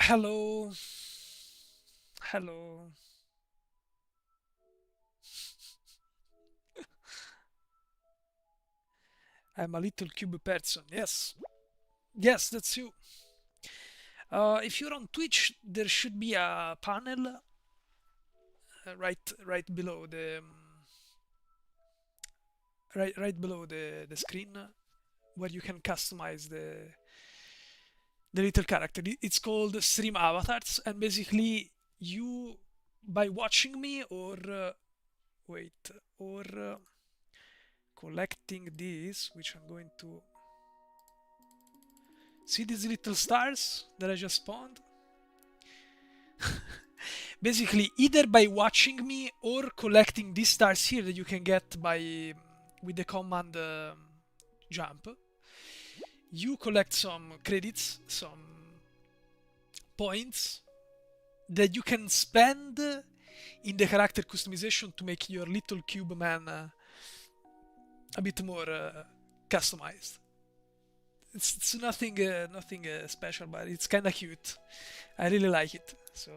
Hello. Hello. I'm a little cube person. Yes. Yes, that's you. If you're on Twitch, there should be a panel right below the right below the screen where you can customize the little character. It's called Stream Avatars, and basically you by watching me or wait or collecting these, which I'm going to see these little stars that I just spawned. Basically, either by watching me or collecting these stars here that you can get by with the command jump, you collect some credits, some points that you can spend in the character customization to make your little cube man a bit more customized. It's nothing special, but it's kind of cute. I really like it. So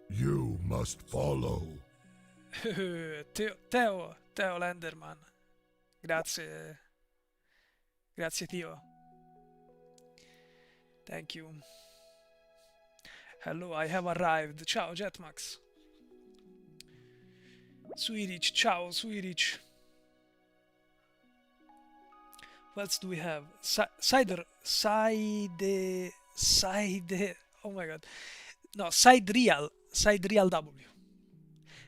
You must follow. Teo Lenderman. Grazie. Grazie Tio. Thank you. Hello, I have arrived. Ciao Jetmax. Suirich, ciao Suirich. What else do we have? Side. Oh my god. No, Side Real W.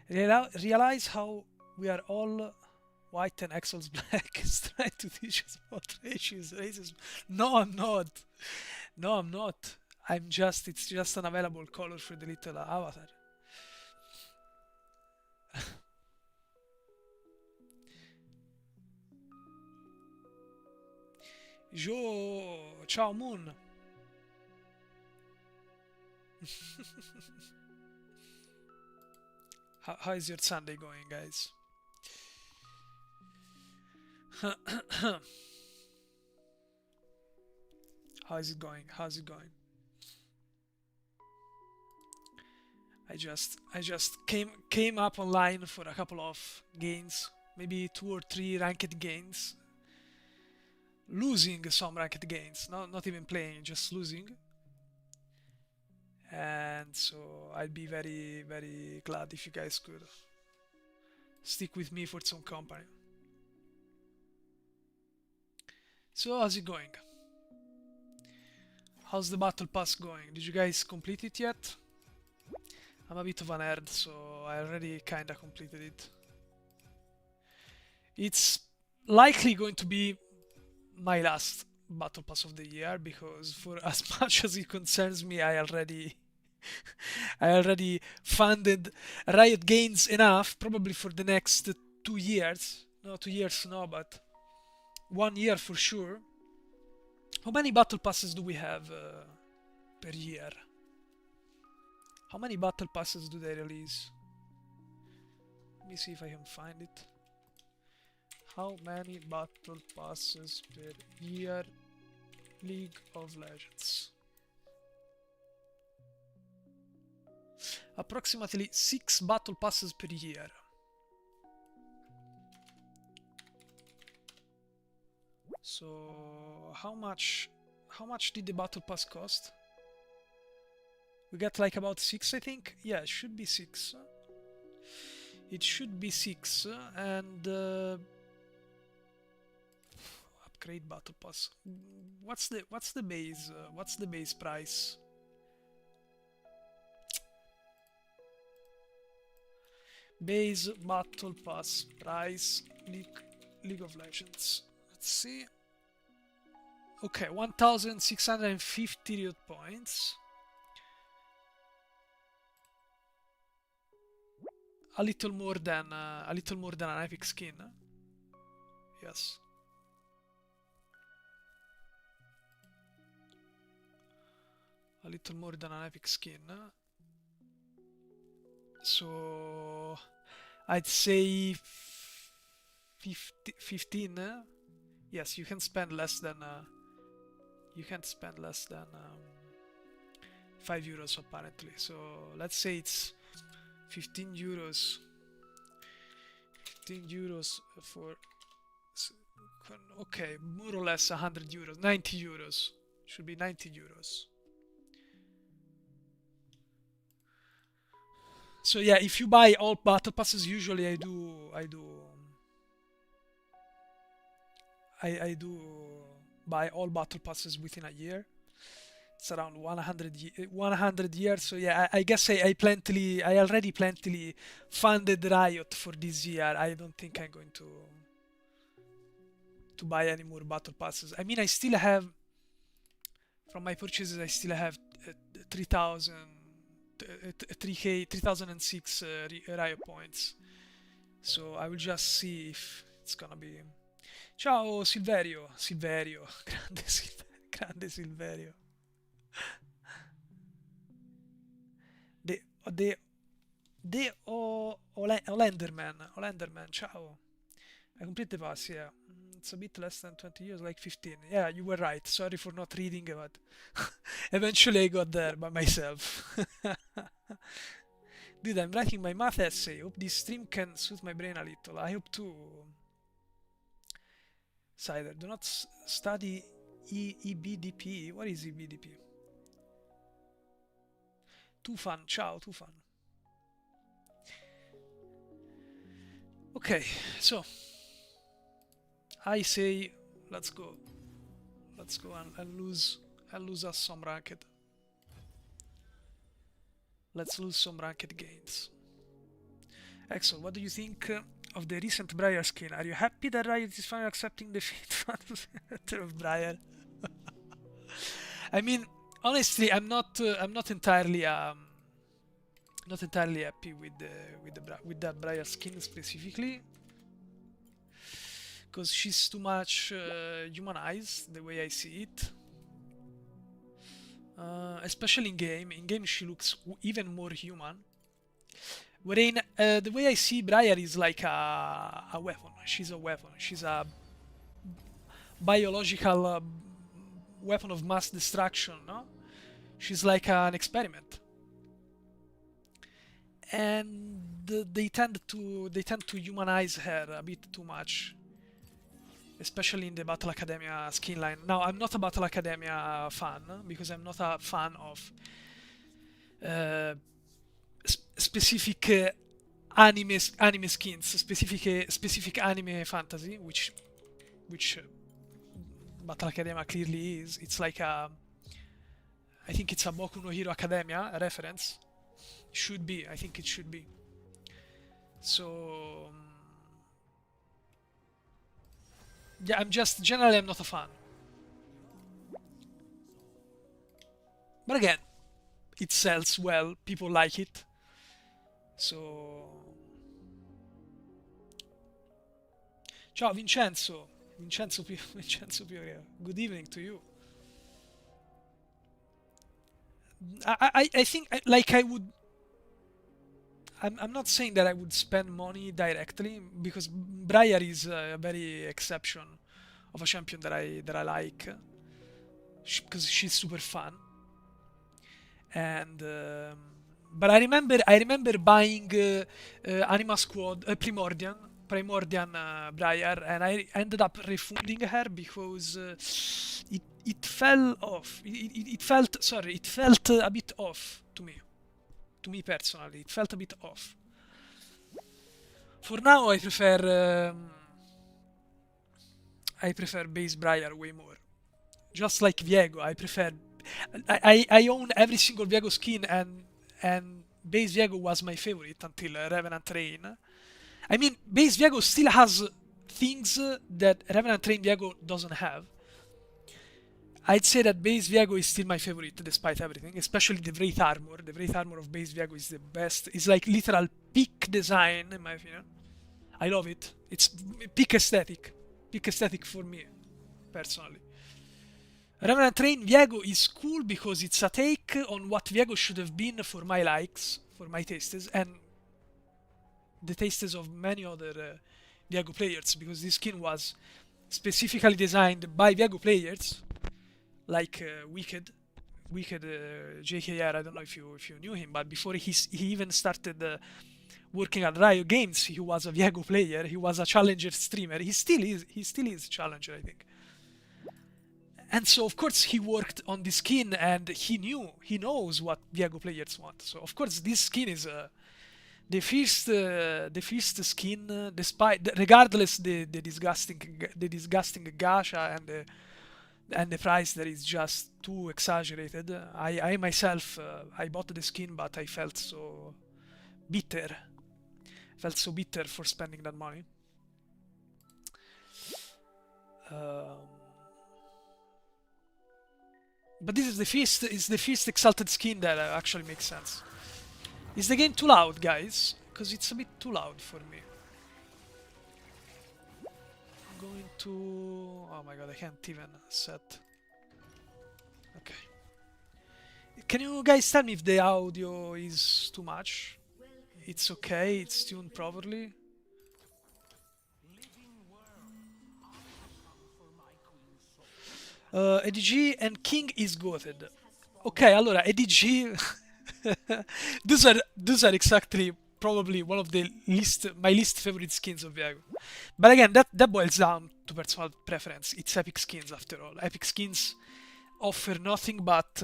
Realize how we are all white and exoLL's black is trying to teach us about racism. No, I'm not. No, I'm not. It's just an available color for the little avatar. Jo, ciao Moon. How is your Sunday going, guys? How is it going? How's it going? I just came up online for a couple of games, maybe 2 or 3 ranked games. Losing some ranked games, not even playing, just losing. And so I'd be very very glad if you guys could stick with me for some company. So how's it going? How's the battle pass going? Did you guys complete it yet? I'm a bit of a nerd, so I already kinda completed it. It's likely going to be my last battle pass of the year because for as much as it concerns me, I already funded Riot Games enough, probably for the next 2 years. No, 2 years no, but 1 year for sure. How many battle passes do we have per year? How many battle passes do they release? Let me see if I can find it. How many battle passes per year? League of Legends. Approximately 6 battle passes per year. So how much did the battle pass cost? We got like about 6, I think. Yeah, it should be 6. It should be 6 and upgrade battle pass. What's the base price? Base battle pass price League of Legends. Let's see. Okay, 1,650 Riot points. A little more than an epic skin. Yes. A little more than an epic skin. So I'd say 15. Yes, you can spend less than you can't spend less than 5 euros apparently. So let's say it's 15 euros. 15 euros for okay, more or less 100 euros, 90 euros. Should be 90 euros. So yeah, if you buy all battle passes, usually I do buy all battle passes within a year. It's around 100 years. So yeah, I guess I already plentifully funded Riot for this year. I don't think I'm going to buy any more battle passes. I mean, I still have from my purchases. I still have 3,000, 3k, 3006 Riot points. So I will just see if it's gonna be. Ciao Silverio, grande Silverio. Olenderman, ciao. I complete the pass, yeah. It's a bit less than 20 years, like 15. Yeah, you were right. Sorry for not reading, but eventually I got there by myself. Dude, I'm writing my math essay. Hope this stream can suit my brain a little. I hope too. Cider, do not study EBDP. What is EBDP? Tufan, ciao, Tufan. Okay, so I say let's go and lose us some ranked. Let's lose some ranked gains. Exo, what do you think of the recent Briar skin? Are you happy that Riot is finally accepting the fate of Briar? I mean, honestly, I'm not entirely happy with that Briar skin specifically, because she's too much humanized the way I see it. Especially in game. In game, she looks even more human. Wherein the way I see Briar is like a weapon. She's a weapon. She's a biological weapon of mass destruction. No, she's like an experiment, and they tend to humanize her a bit too much, especially in the Battle Academia skin line. Now, I'm not a Battle Academia fan because I'm not a fan of specific anime skins, specific anime fantasy, which Battle Academia clearly is. It's like I think it's a Boku no Hero Academia reference. Should be. I think it should be. So yeah, I'm not a fan. But again, it sells well. People like it. So ciao Vincenzo Pioria. Good evening to you. I think like I would. I'm not saying that I would spend money directly, because Briar is a very exception of a champion that I like, because she's super fun. And but I remember buying Anima Squad Primordian Briar, and I ended up refunding her because it fell off. It felt a bit off to me. To me personally, it felt a bit off. For now, I prefer base Briar way more. Just like Viego, I own every single Viego skin, and base Viego was my favorite until Revenant Rain. I mean, base Viego still has things that Revenant Rain Viego doesn't have. I'd say that base Viego is still my favorite despite everything, especially the Wraith Armor. The Wraith Armor of base Viego is the best. It's like literal peak design, in my opinion. I love it. It's peak aesthetic. Peak aesthetic for me, personally. Revenant Train Viego is cool because it's a take on what Viego should have been for my likes, for my tastes, and the tastes of many other Viego players, because this skin was specifically designed by Viego players. like Wicked JKR. I don't know if you knew him, but before he even started working at Riot Games, he was a Viego player. He was a challenger streamer. He still is a challenger, I think. And so of course he worked on this skin, and he knows what Viego players want. So of course this skin is the first skin, despite regardless the disgusting gacha and the price that is just too exaggerated. I myself I bought the skin, but I felt so bitter. For spending that money. But this is the first exalted skin that actually makes sense. Is the game too loud, guys? Because it's a bit too loud for me. I'm going to... Oh my god, I can't even set. Okay. Can you guys tell me if the audio is too much? It's okay, it's tuned properly. EDG and King is goated. Ok, allora EDG those are exactly probably one of the my least favorite skins of Viego. But again, that boils down to personal preference. It's epic skins after all. Epic skins offer nothing but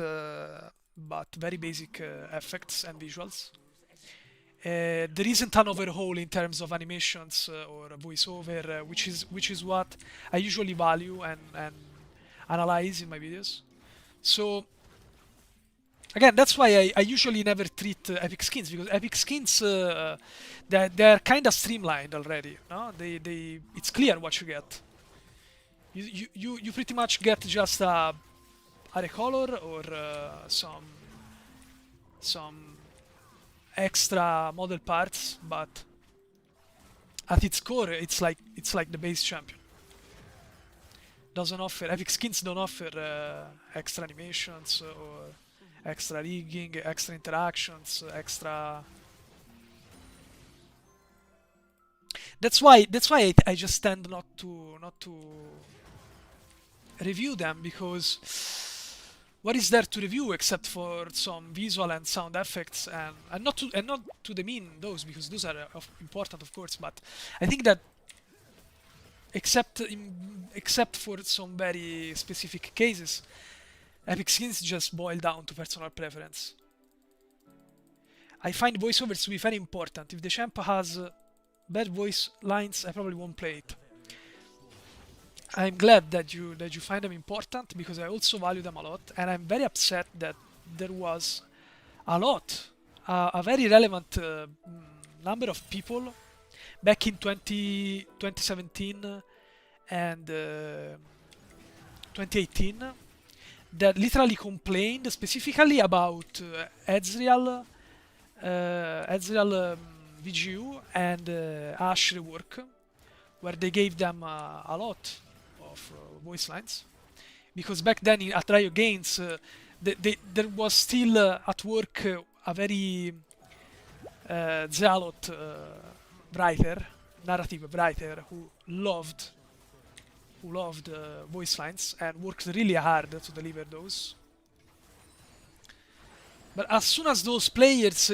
very basic effects and visuals. There isn't an overhaul in terms of animations or voiceover, which is what I usually value and analyze in my videos. So again, that's why I usually never treat epic skins, because epic skins they're kind of streamlined already. No, it's clear what you get. You pretty much get just a recolor or some extra model parts, but at its core, it's like the base champion. Doesn't offer epic skins don't offer extra animations or extra rigging, extra interactions, extra. That's why I just tend not to review them, because what is there to review except for some visual and sound effects, and not to demean those, because those are important, of course, but I think that except for some very specific cases, epic skins just boil down to personal preference. I find voiceovers to be very important. If the champ has bad voice lines, I probably won't play it. I'm glad that you find them important, because I also value them a lot, and I'm very upset that there was a very relevant number of people back in 2017 and 2018 that literally complained specifically about Ezreal VGU and Ashe rework, where they gave them a lot of voice lines, because back then at Riot Games there was still at work a very zealot narrative writer who loved voice lines and worked really hard to deliver those. But as soon as those players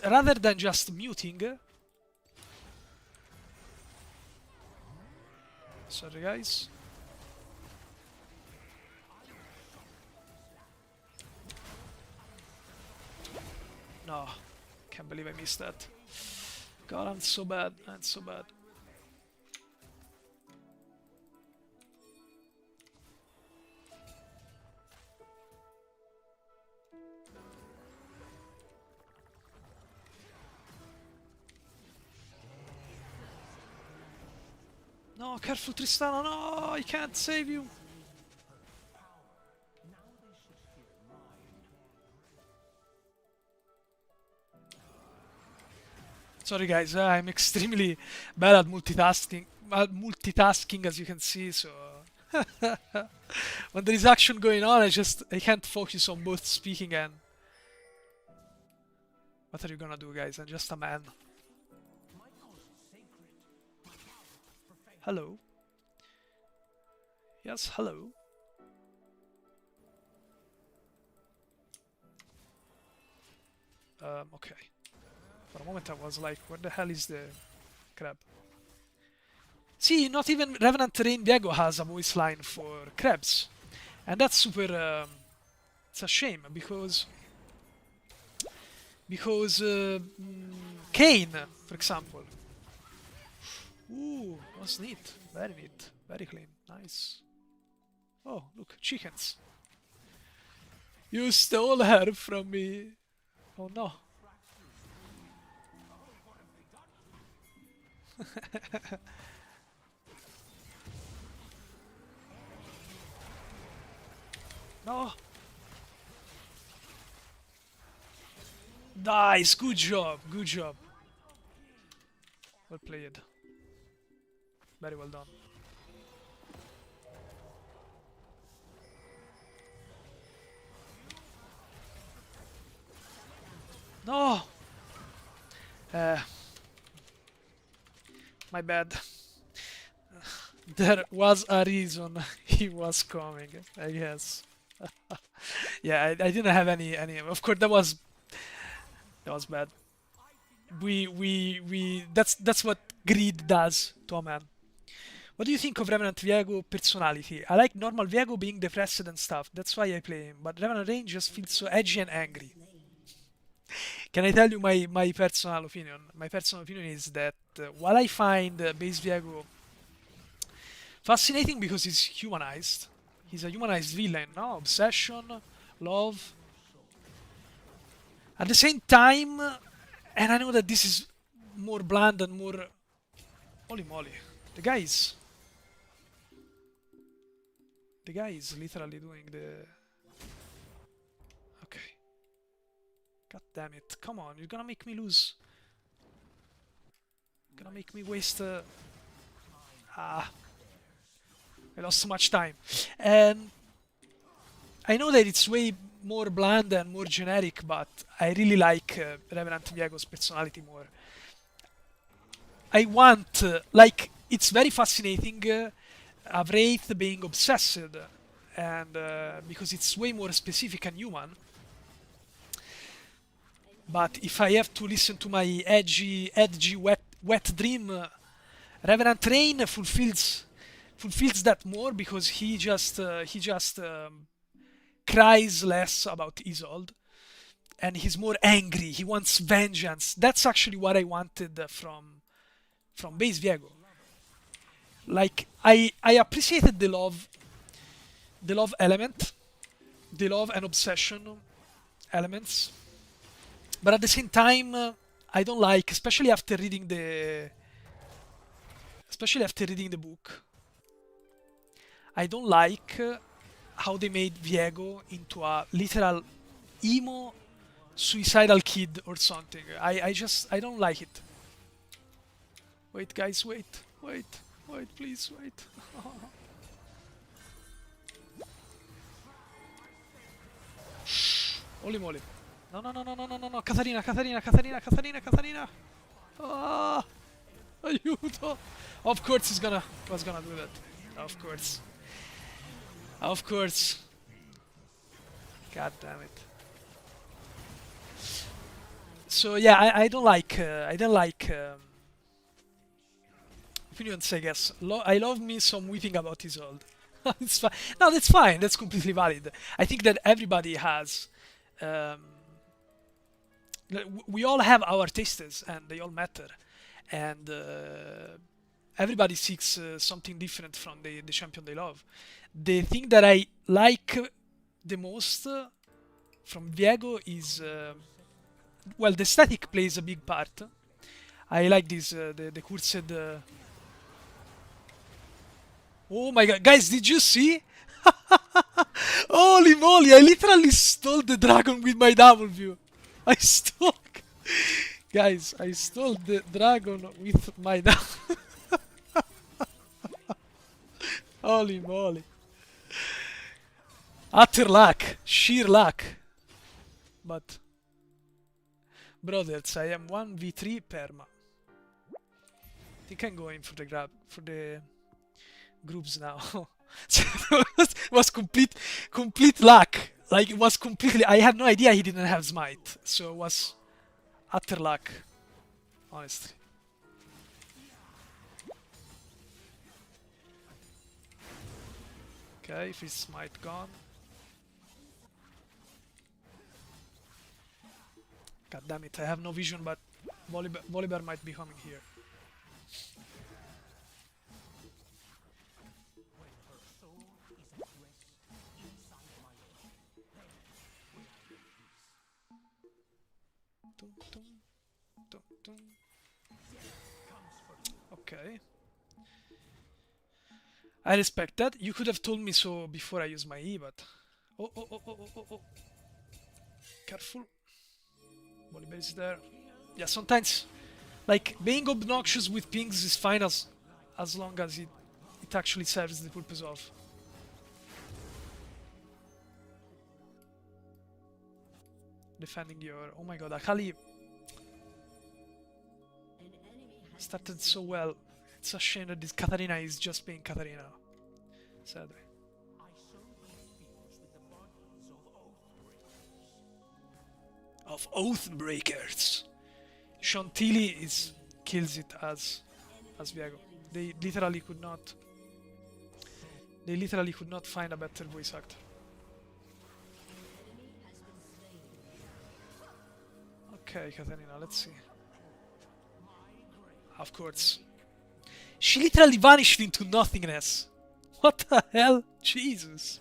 rather than just muting, sorry guys, no, can't believe I missed that. God, I'm so bad. No, careful Tristana, no, I can't save you. Sorry guys, I'm extremely bad at multitasking, as you can see, so when there is action going on, I can't focus on both speaking and... What are you gonna do, guys? I'm just a man. Hello? Yes, hello? Okay. For a moment I was like, where the hell is the crab? See, not even Revenant Rain Viego has a voice line for crabs. And that's super... it's a shame, because... Kane, for example. Ooh, was neat. Very neat. Very clean. Nice. Oh, look, chickens. You stole her from me. Oh no. No. Nice. Good job. Good job. Well played. Very well done. No. My bad. There was a reason he was coming, I guess. Yeah, I didn't have any. Of course, that was bad. That's what greed does to a man. What do you think of Revenant Viego personality? I like normal Viego being depressed and stuff. That's why I play him. But Revenant Rain just feels so edgy and angry. Can I tell you my personal opinion? My personal opinion is that while I find base Viego fascinating because he's a humanized villain, no? Obsession, love. At the same time, and I know that this is more bland and more... Holy moly. The guy is literally doing the... Okay. God damn it. Come on, you're gonna make me lose. Gonna make me waste... I lost so much time. And I know that it's way more bland and more generic, but I really like Revenant Viego's personality more. I want, like, it's very fascinating a Wraith being obsessed, and because it's way more specific and human. But if I have to listen to my edgy, wet dream, Revenant Rain fulfills that more because he just cries less about exoLL's, and he's more angry. He wants vengeance. That's actually what I wanted from base Viego. Like I appreciated the love element, the love and obsession elements, but at the same time, I don't like, especially after reading the book. I don't like how they made Viego into a literal emo suicidal kid or something. I don't like it. Wait, guys, wait, please, wait. Holy moly. No, Catarina. Ah, aiuto. Of course was gonna do that. Of course. God damn it. So yeah, I don't like opinions, I guess. I love me some weeping about exoLL's. It's fine. No, that's fine. That's completely valid. I think that everybody has. We all have our tastes, and they all matter. And everybody seeks something different from the champion they love. The thing that I like the most from Viego is, well, the aesthetic plays a big part. I like this, the cursed... Oh my god, guys, did you see? Holy moly, I literally stole the dragon with my W. Guys, I stole the dragon with my W. Holy moly. Utter luck, sheer luck. But, brothers, I am 1v3 perma. I think I'm going for the groups now. It was complete luck. Like, it was completely... I had no idea he didn't have smite. So it was utter luck, honestly. Okay, Fist Smite gone. God damn it, I have no vision, but Volibear might be coming here. Dum, dum, dum, dum. Okay. I respect that. You could have told me so before I use my E, but... Oh, oh, oh, oh, oh, oh, oh. Careful. Volibear is there. Yeah, sometimes, like, being obnoxious with pings is fine as long as it actually serves the purpose of. Defending your... Oh my god, Akali started so well. It's a shame that this Katarina is just being Katarina. Sadly. Of Oathbreakers. Chantilly kills it as Viego. They literally could not find a better voice actor. Okay, Katarina, let's see. Of course. She literally vanished into nothingness. What the hell? Jesus.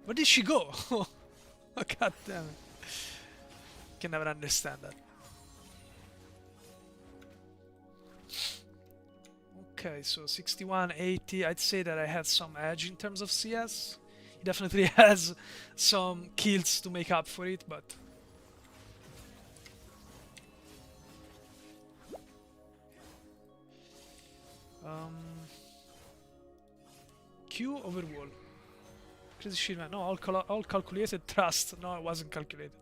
Where did she go? Oh, god damn it. Can never understand that. Okay, so 61, 80. I'd say that I had some edge in terms of CS. He definitely has some kills to make up for it, but... Q over wall. Crazy shit, man. No, all calculated trust. No, it wasn't calculated.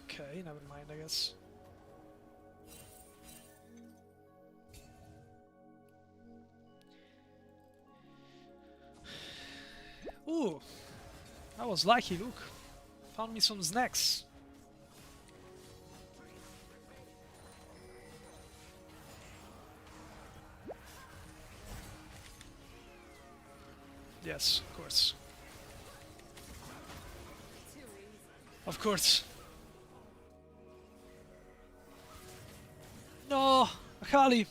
Okay, never mind, I guess. Ooh, I was lucky, look. Found me some snacks. Yes, of course. Of course. No, Akali.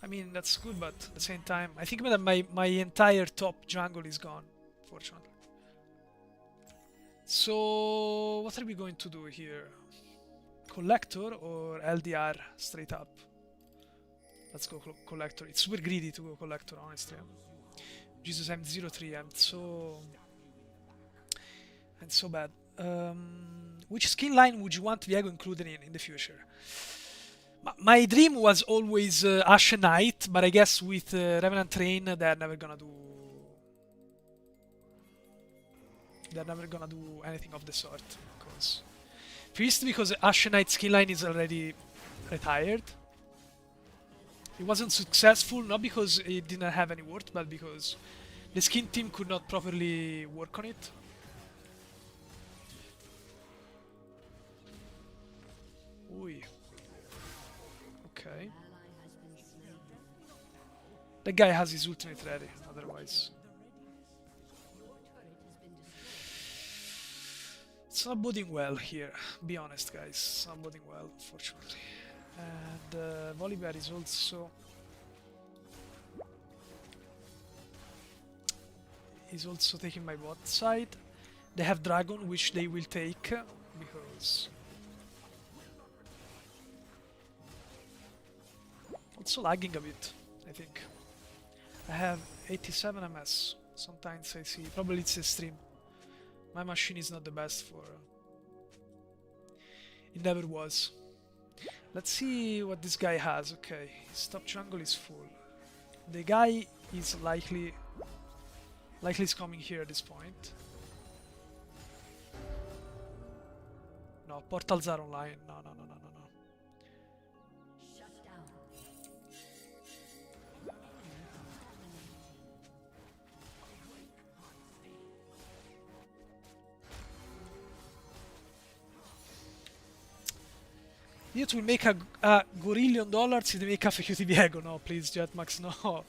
I mean, that's good, but at the same time, I think that my entire top jungle is gone, fortunately. So, what are we going to do here? Collector or LDR straight up? Let's go Collector. It's super greedy to go Collector, honestly. Jesus, I'm 0-3. I'm so bad. Which skin line would you want Viego included in the future? My dream was always Ashen Knight, but I guess with Revenant Train, they're never gonna do anything of the sort. First, because Ashen Knight skin line is already retired. It wasn't successful, not because it didn't have any worth, but because the skin team could not properly work on it. Ui. Okay. The guy has his ultimate ready, otherwise. It's not boding well here, be honest guys, it's not boding well, unfortunately. And Volibear is also taking my bot side. They have Dragon, which they will take, because... Also lagging a bit, I think. I have 87 ms. Sometimes I see, probably it's a stream. My machine is not the best for... It never was. Let's see what this guy has. Okay, his top jungle is full. The guy is likely is coming here at this point. No, portals are online. No, no, no, no, no, no. It will make a gorillion dollars if they make Cafe Cutie Diego. No, please, Jetmax, no. Go,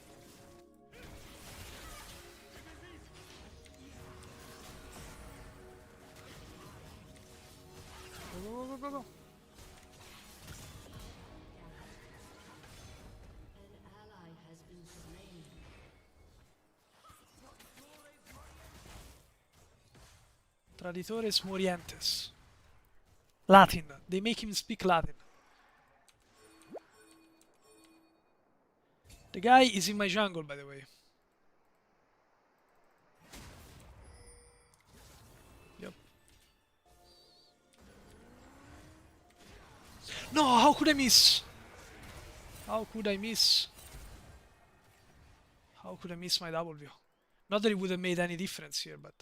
go, go, go, go. Traditores Morientes. Latin. They make him speak Latin. The guy is in my jungle, by the way. Yep. No, how could I miss? How could I miss? How could I miss my W? Not that it would have made any difference here, but...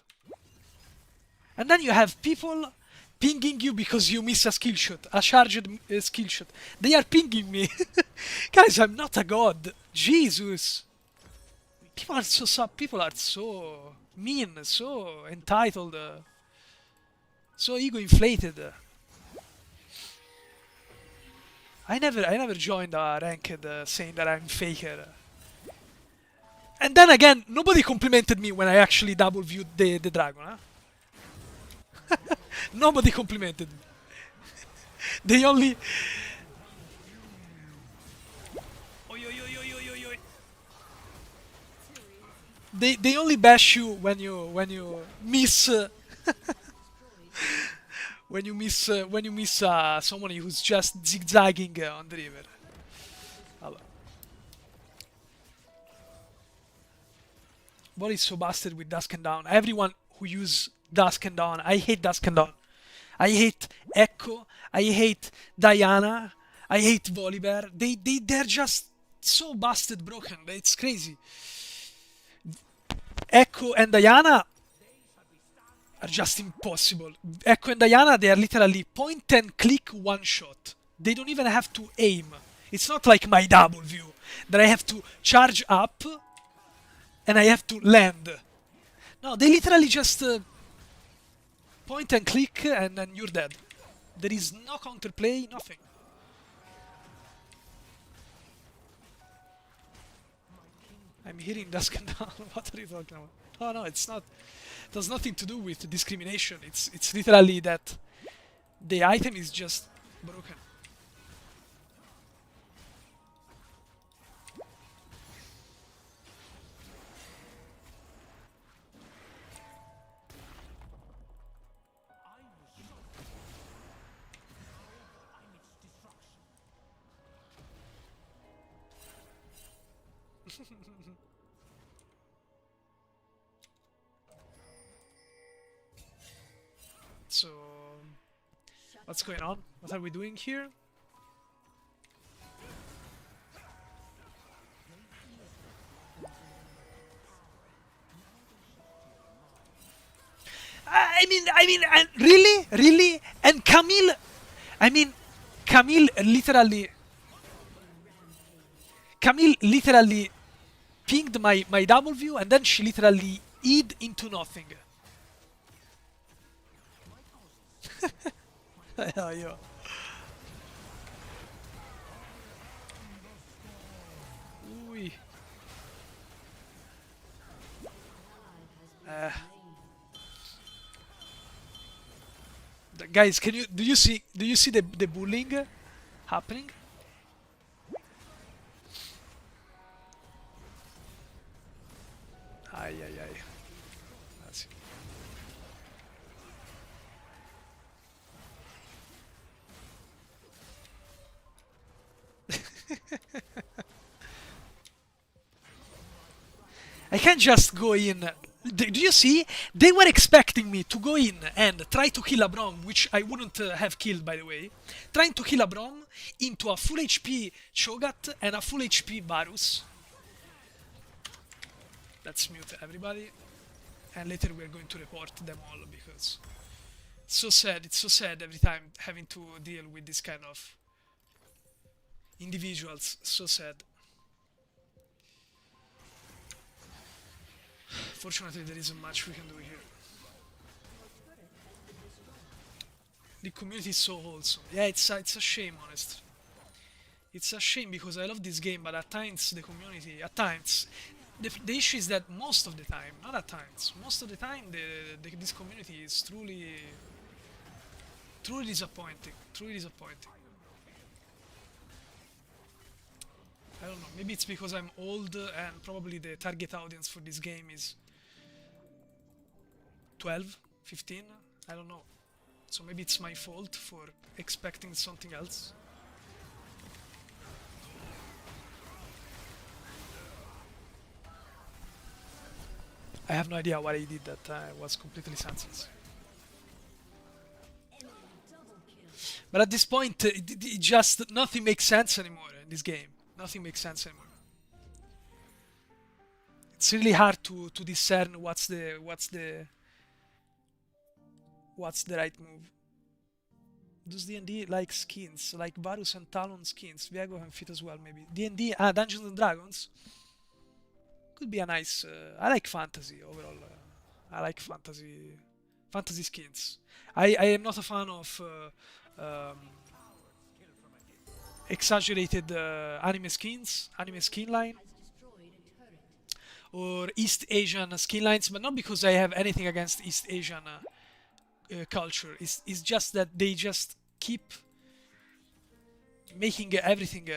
And then you have people pinging you because you miss a skill shot, a charged skill shot. They are pinging me. Guys, I'm not a god. Jesus. People are so mean, so entitled, so ego inflated. I never joined a ranked saying that I'm faker. And then again, nobody complimented me when I actually double viewed the dragon, huh? Nobody complimented me. They only... Oi, oi, oi, oi, oi, oi, oi. They only bash you when you miss when you miss someone who's just zigzagging on the river. Allora. What is so busted with Dusk and Dawn? Everyone who use Dusk and Dawn. I hate Dusk and Dawn. I hate Echo. I hate Diana. I hate Volibear. They're just so busted broken. It's crazy. Echo and Diana are just impossible. Echo and Diana, they are literally point and click one shot. They don't even have to aim. It's not like my W that I have to charge up and I have to land. No, they literally just point and click and then you're dead. There is no counterplay, nothing. I'm hearing Dusk and Dawn. What are you talking about? Oh no, it's not. It has nothing to do with discrimination. It's literally that the item is just broken. So, what's going on? What are we doing here? And really, and Camille, Camille literally pinged my W, and then she literally eat into nothing. Yo. Ui. Guys, do you see the bullying happening? Ay ay ay. That's I can't just go in. Do you see? They were expecting me to go in and try to kill a Braum, which I wouldn't have killed, by the way. Trying to kill a Braum into a full HP Cho'Gath and a full HP Varus. Let's mute everybody. And later we're going to report them all because it's so sad every time having to deal with this kind of individuals. So sad. Fortunately, there isn't much we can do here. The community is so wholesome. Yeah, it's a shame, honestly. It's a shame because I love this game, but at times the community, at times, the issue is that most of the time, not at times, most of the time, this community is truly disappointing. Truly disappointing. I don't know. Maybe it's because I'm old and probably the target audience for this game is 12, 15. I don't know. So maybe it's my fault for expecting something else. I have no idea what I did that was completely senseless. But at this point, it just nothing makes sense anymore in this game. Nothing makes sense anymore. It's really hard to discern what's the right move. Does D&D like skins, like Varus and Talon skins? Viego can fit as well, maybe. D&D, Dungeons and Dragons could be a nice. I like fantasy overall. I like fantasy skins. I am not a fan of exaggerated anime skins, anime skin line, or East Asian skin lines, but not because I have anything against East Asian culture. It's just that they just keep making everything.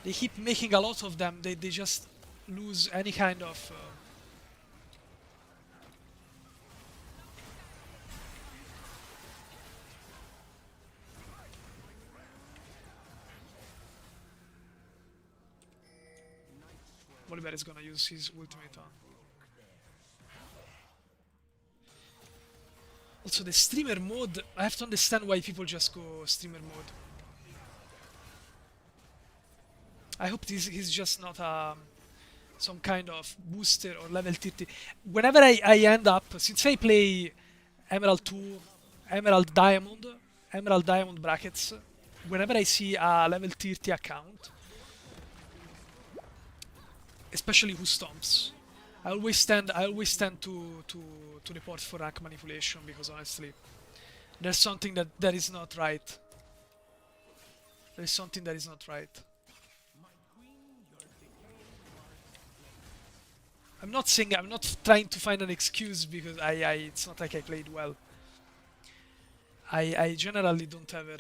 They keep making a lot of them. They just lose any kind of. Oliver is gonna use his ultimate on. Also, the streamer mode, I have to understand why people just go streamer mode. I hope he's just not some kind of booster or level 30. Whenever I end up, since I play Emerald 2, Emerald Diamond brackets, whenever I see a level 30 account, especially who stomps, I always tend to report for rank manipulation because honestly, there's something that is not right. There's something that is not right. I'm not trying to find an excuse because it's not like I played well. I generally don't ever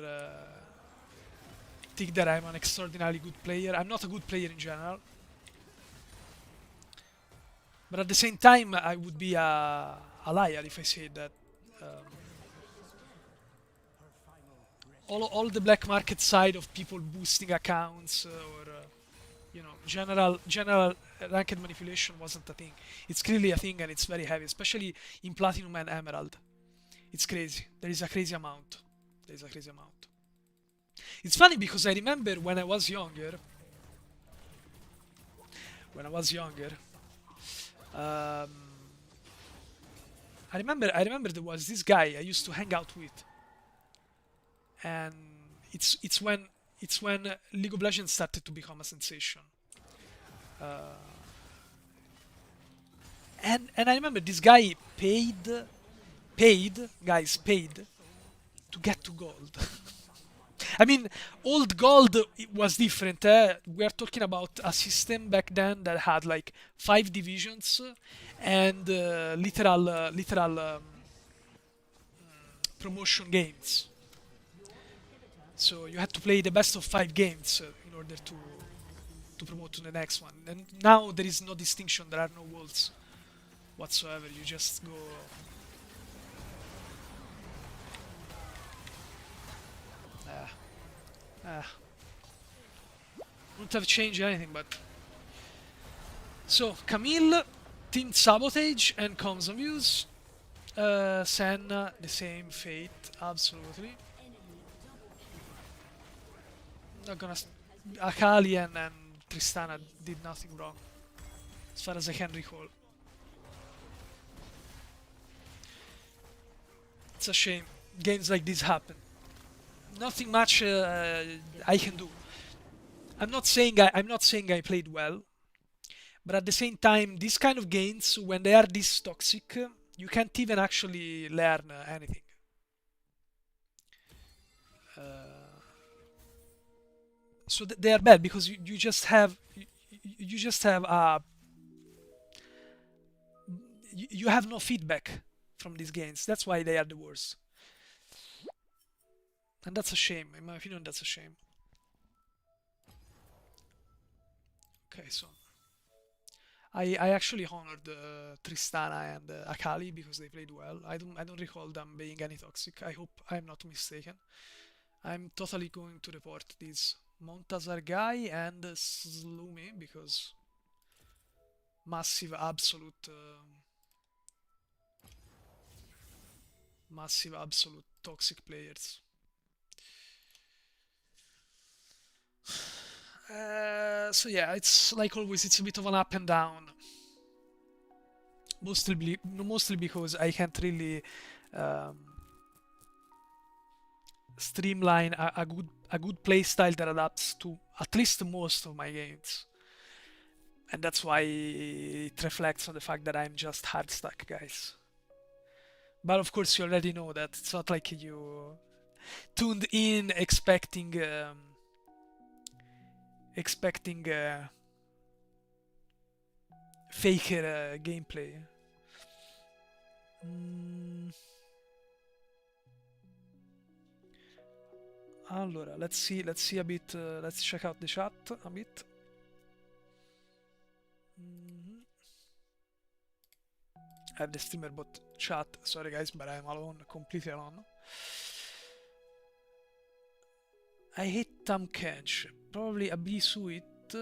think that I'm an extraordinarily good player. I'm not a good player in general. But at the same time, I would be a liar if I say that all the black market side of people boosting accounts or general ranked manipulation wasn't a thing. It's clearly a thing and it's very heavy, especially in Platinum and Emerald. It's crazy. There is a crazy amount. It's funny because I remember when I was younger. I remember there was this guy I used to hang out with, and it's when League of Legends started to become a sensation. And I remember this guy paid to get to gold. I mean, old gold it was different. We are talking about a system back then that had like 5 divisions and literal promotion games. So you had to play the best of 5 games in order to promote to the next one. And now there is no distinction. There are no walls whatsoever. You just go. Wouldn't have changed anything, but so Camille, Team Sabotage, and Comms of Views. Senna, the same fate, absolutely. Not gonna. Akali and Tristana did nothing wrong, as far as I can recall. It's a shame. Games like this happen. Nothing much I can do. I'm not saying I played well, but at the same time, these kind of games, when they are this toxic, you can't even actually learn anything. Uh, so they are bad because you just have you just have you have no feedback from these games. That's why they are the worst, and that's a shame. In my opinion, that's a shame. Okay, so I actually honored Tristana and Akali because they played well. I don't recall them being any toxic. I hope I'm not mistaken. I'm totally going to report this Montazar guy and Slumi because massive massive absolute toxic players. So yeah, it's like always, it's a bit of an up and down. Mostly because I can't really um, streamline a good play style that adapts to at least most of my games, and that's why it reflects on the fact that I'm just hard stuck, guys. But of course, you already know that it's not like you tuned in expecting faker gameplay. Mm. Allora, let's see a bit. Let's check out the chat a bit. Mhm. I have the streamer bot chat. Sorry guys, but I'm alone, completely alone. I hate Tam Kench. Probably a B suite.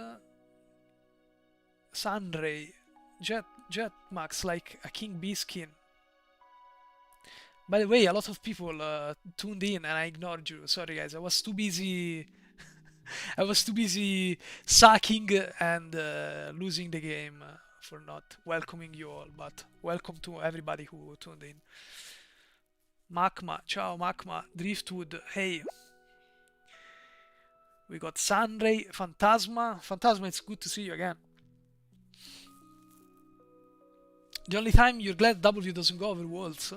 Sunray. Jet Max like a King B skin. By the way, a lot of people tuned in and I ignored you. Sorry guys, I was too busy. I was too busy sucking and losing the game for not welcoming you all. But welcome to everybody who tuned in. Makma, ciao Makma, Driftwood, hey. We got Sunray, Phantasma. Phantasma, it's good to see you again. The only time you're glad W doesn't go over walls.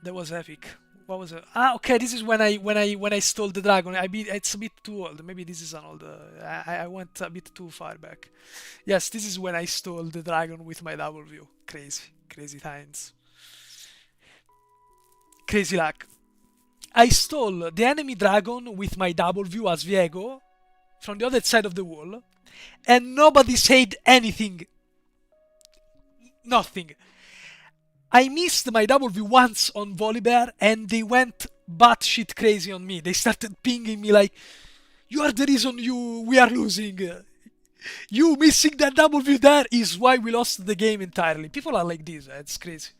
That was epic. What was it? Ah, okay. This is when I stole the dragon. It's a bit too old. Maybe this is an old. I went a bit too far back. Yes, this is when I stole the dragon with my W. Crazy times. Crazy luck. I stole the enemy dragon with my W as Viego from the other side of the wall, and nobody said anything. Nothing. I missed my W once on Volibear and they went batshit crazy on me. They started pinging me like, you are the reason we are losing. You missing that W there is why we lost the game entirely. People are like this. It's crazy.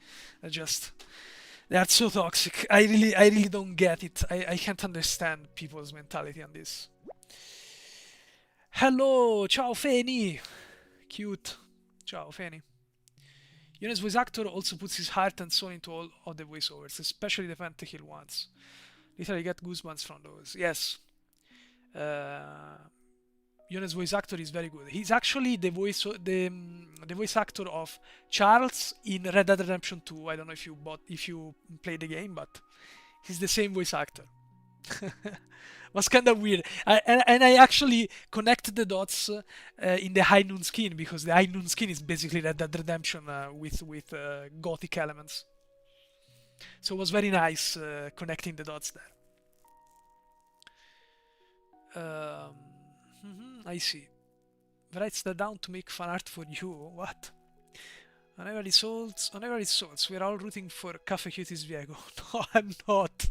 They are so toxic. I really don't get it. I can't understand people's mentality on this. Hello, ciao Feni. Cute. Ciao Feni. Yuna's voice actor also puts his heart and soul into all of the voiceovers, especially the pentakill ones. Literally get goosebumps from those. Yes. Yuna's voice actor is very good. He's actually the voice actor of Charles in Red Dead Redemption 2. I don't know if you played the game, but he's the same voice actor. Was kind of weird. I actually connected the dots in the High Noon skin because the High Noon skin is basically Red Dead Redemption with gothic elements. So it was very nice connecting the dots there. I see. Writes that down to make fan art for you. What? On every souls, we're all rooting for Cafe Cuties Viego. No, I'm not.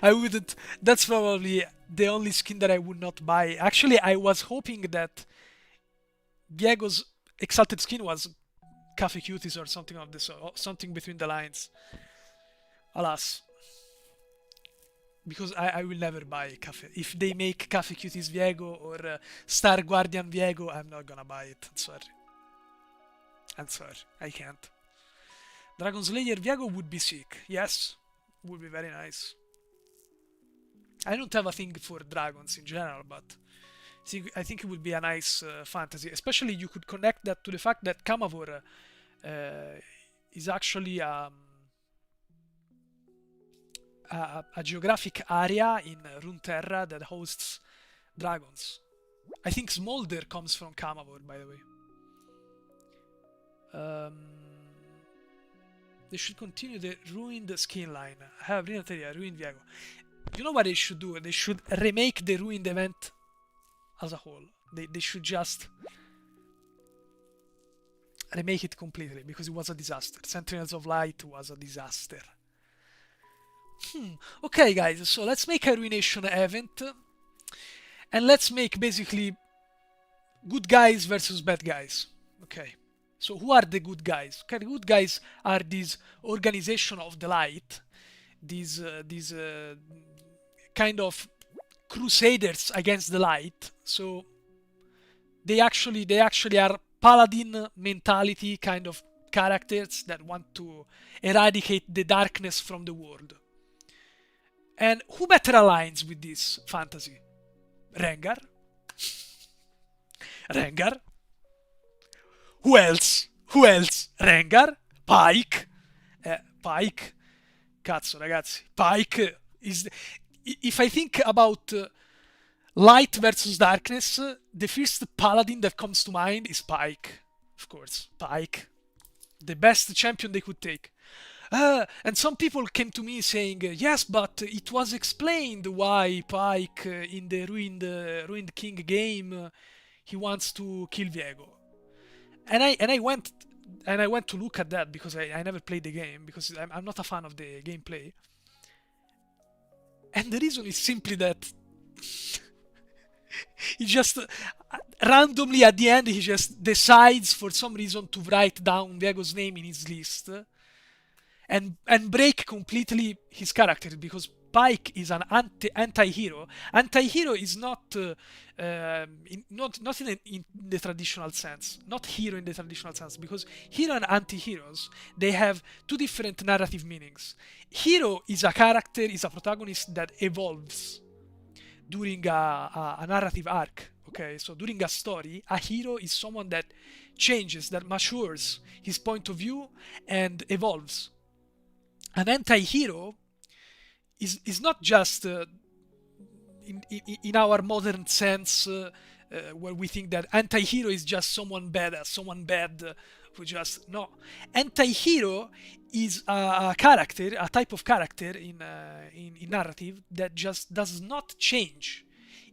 I wouldn't. That's probably the only skin that I would not buy. Actually, I was hoping that Diego's exalted skin was Cafe Cuties or something of this, or something between the lines. Alas, because I will never buy Cafe. If they make Cafe Cuties Viego or Star Guardian Viego, I'm not gonna buy it. I'm sorry. I can't. Dragon Slayer Viego would be sick. Yes, would be very nice. I don't have a thing for dragons in general, but I think it would be a nice fantasy. Especially you could connect that to the fact that Kamavor is actually a geographic area in Runeterra that hosts dragons. I think Smolder comes from Kamavor, by the way. They should continue the ruined skin line. I have ruined Viego. You know what they should do? They should remake the ruined event as a whole. They should just remake it completely because it was a disaster. Sentinels of Light was a disaster. Okay, guys, so let's make a ruination event. And let's make basically good guys versus bad guys. Okay. So who are the good guys? Okay, the good guys are this organization of the light, these kind of crusaders against the light. So they actually are paladin mentality kind of characters that want to eradicate the darkness from the world. And who better aligns with this fantasy? Rengar. Rengar. Who else? Who else? Rengar? Pike? Pike? Cazzo, ragazzi. Pike is... If I think about light versus darkness, the first paladin that comes to mind is Pike. Of course, Pike. The best champion they could take. And some people came to me saying, yes, but it was explained why Pike in the Ruined King game, he wants to kill Viego. And I went to look at that because I never played the game because I'm not a fan of the gameplay. And the reason is simply that he just randomly at the end he just decides for some reason to write down Viego's name in his list and break completely his character because Pike is an anti-hero. Anti-hero is not in the traditional sense, not hero in the traditional sense, because hero and anti-heroes, they have two different narrative meanings. Hero is a character, is a protagonist that evolves during a narrative arc. Okay, so during a story, a hero is someone that changes, that matures his point of view and evolves. An anti-hero is not just in our modern sense where we think that anti-hero is just someone bad, who just... No. Anti-hero is a character, a type of character in narrative that just does not change.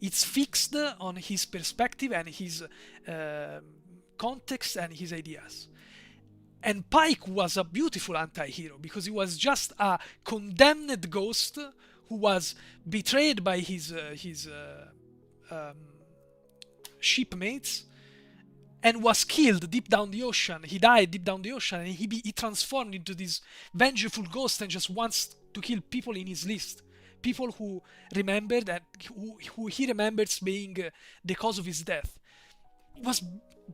It's fixed on his perspective and his context and his ideas. And Pike was a beautiful anti-hero because he was just a condemned ghost who was betrayed by his shipmates and was killed deep down the ocean. He died deep down the ocean and he transformed into this vengeful ghost and just wants to kill people in his list. People who remembered and who he remembers being the cause of his death. It was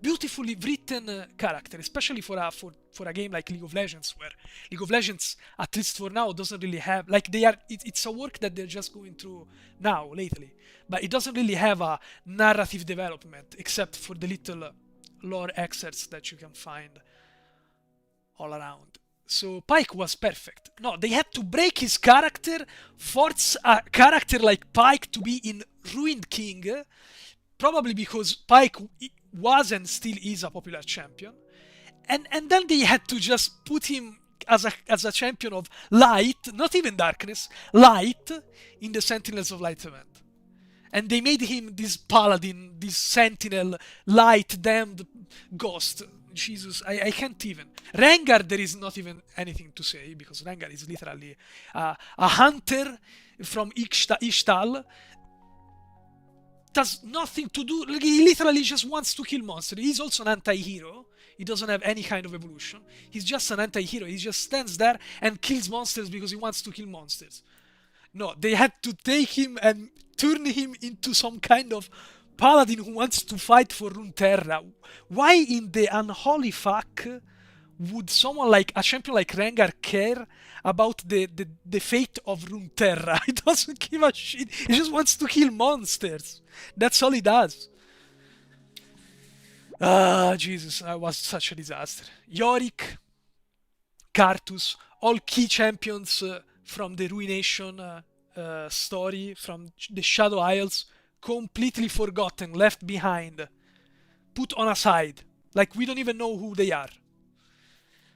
beautifully written character, especially for a game like League of Legends, where League of Legends, at least for now, doesn't really have, like, it's a work that they're just going through now, lately, but it doesn't really have a narrative development, except for the little lore excerpts that you can find all around. So Pike was perfect. No, they had to break his character, force a character like Pike to be in Ruined King, probably because Pike was and still is a popular champion, and then they had to just put him as a champion of light, not even darkness, light, in the Sentinels of Light event. And they made him this paladin, this sentinel, light damned ghost. Jesus, I can't even. Rengar, there is not even anything to say because Rengar is literally a hunter from Ishtal. Does nothing to do. He literally just wants to kill monsters. He's also an anti-hero. He doesn't have any kind of evolution. He's just an anti-hero. He just stands there and kills monsters because he wants to kill monsters. No, they had to take him and turn him into some kind of paladin who wants to fight for Runeterra. Why in the unholy fuck would someone like a champion like Rengar care about the fate of Runeterra? He doesn't give a shit. He just wants to kill monsters. That's all he does. Ah, Jesus, that was such a disaster. Yorick, Cartus, all key champions from the Ruination story, from the Shadow Isles, completely forgotten, left behind, put on a side. Like, we don't even know who they are.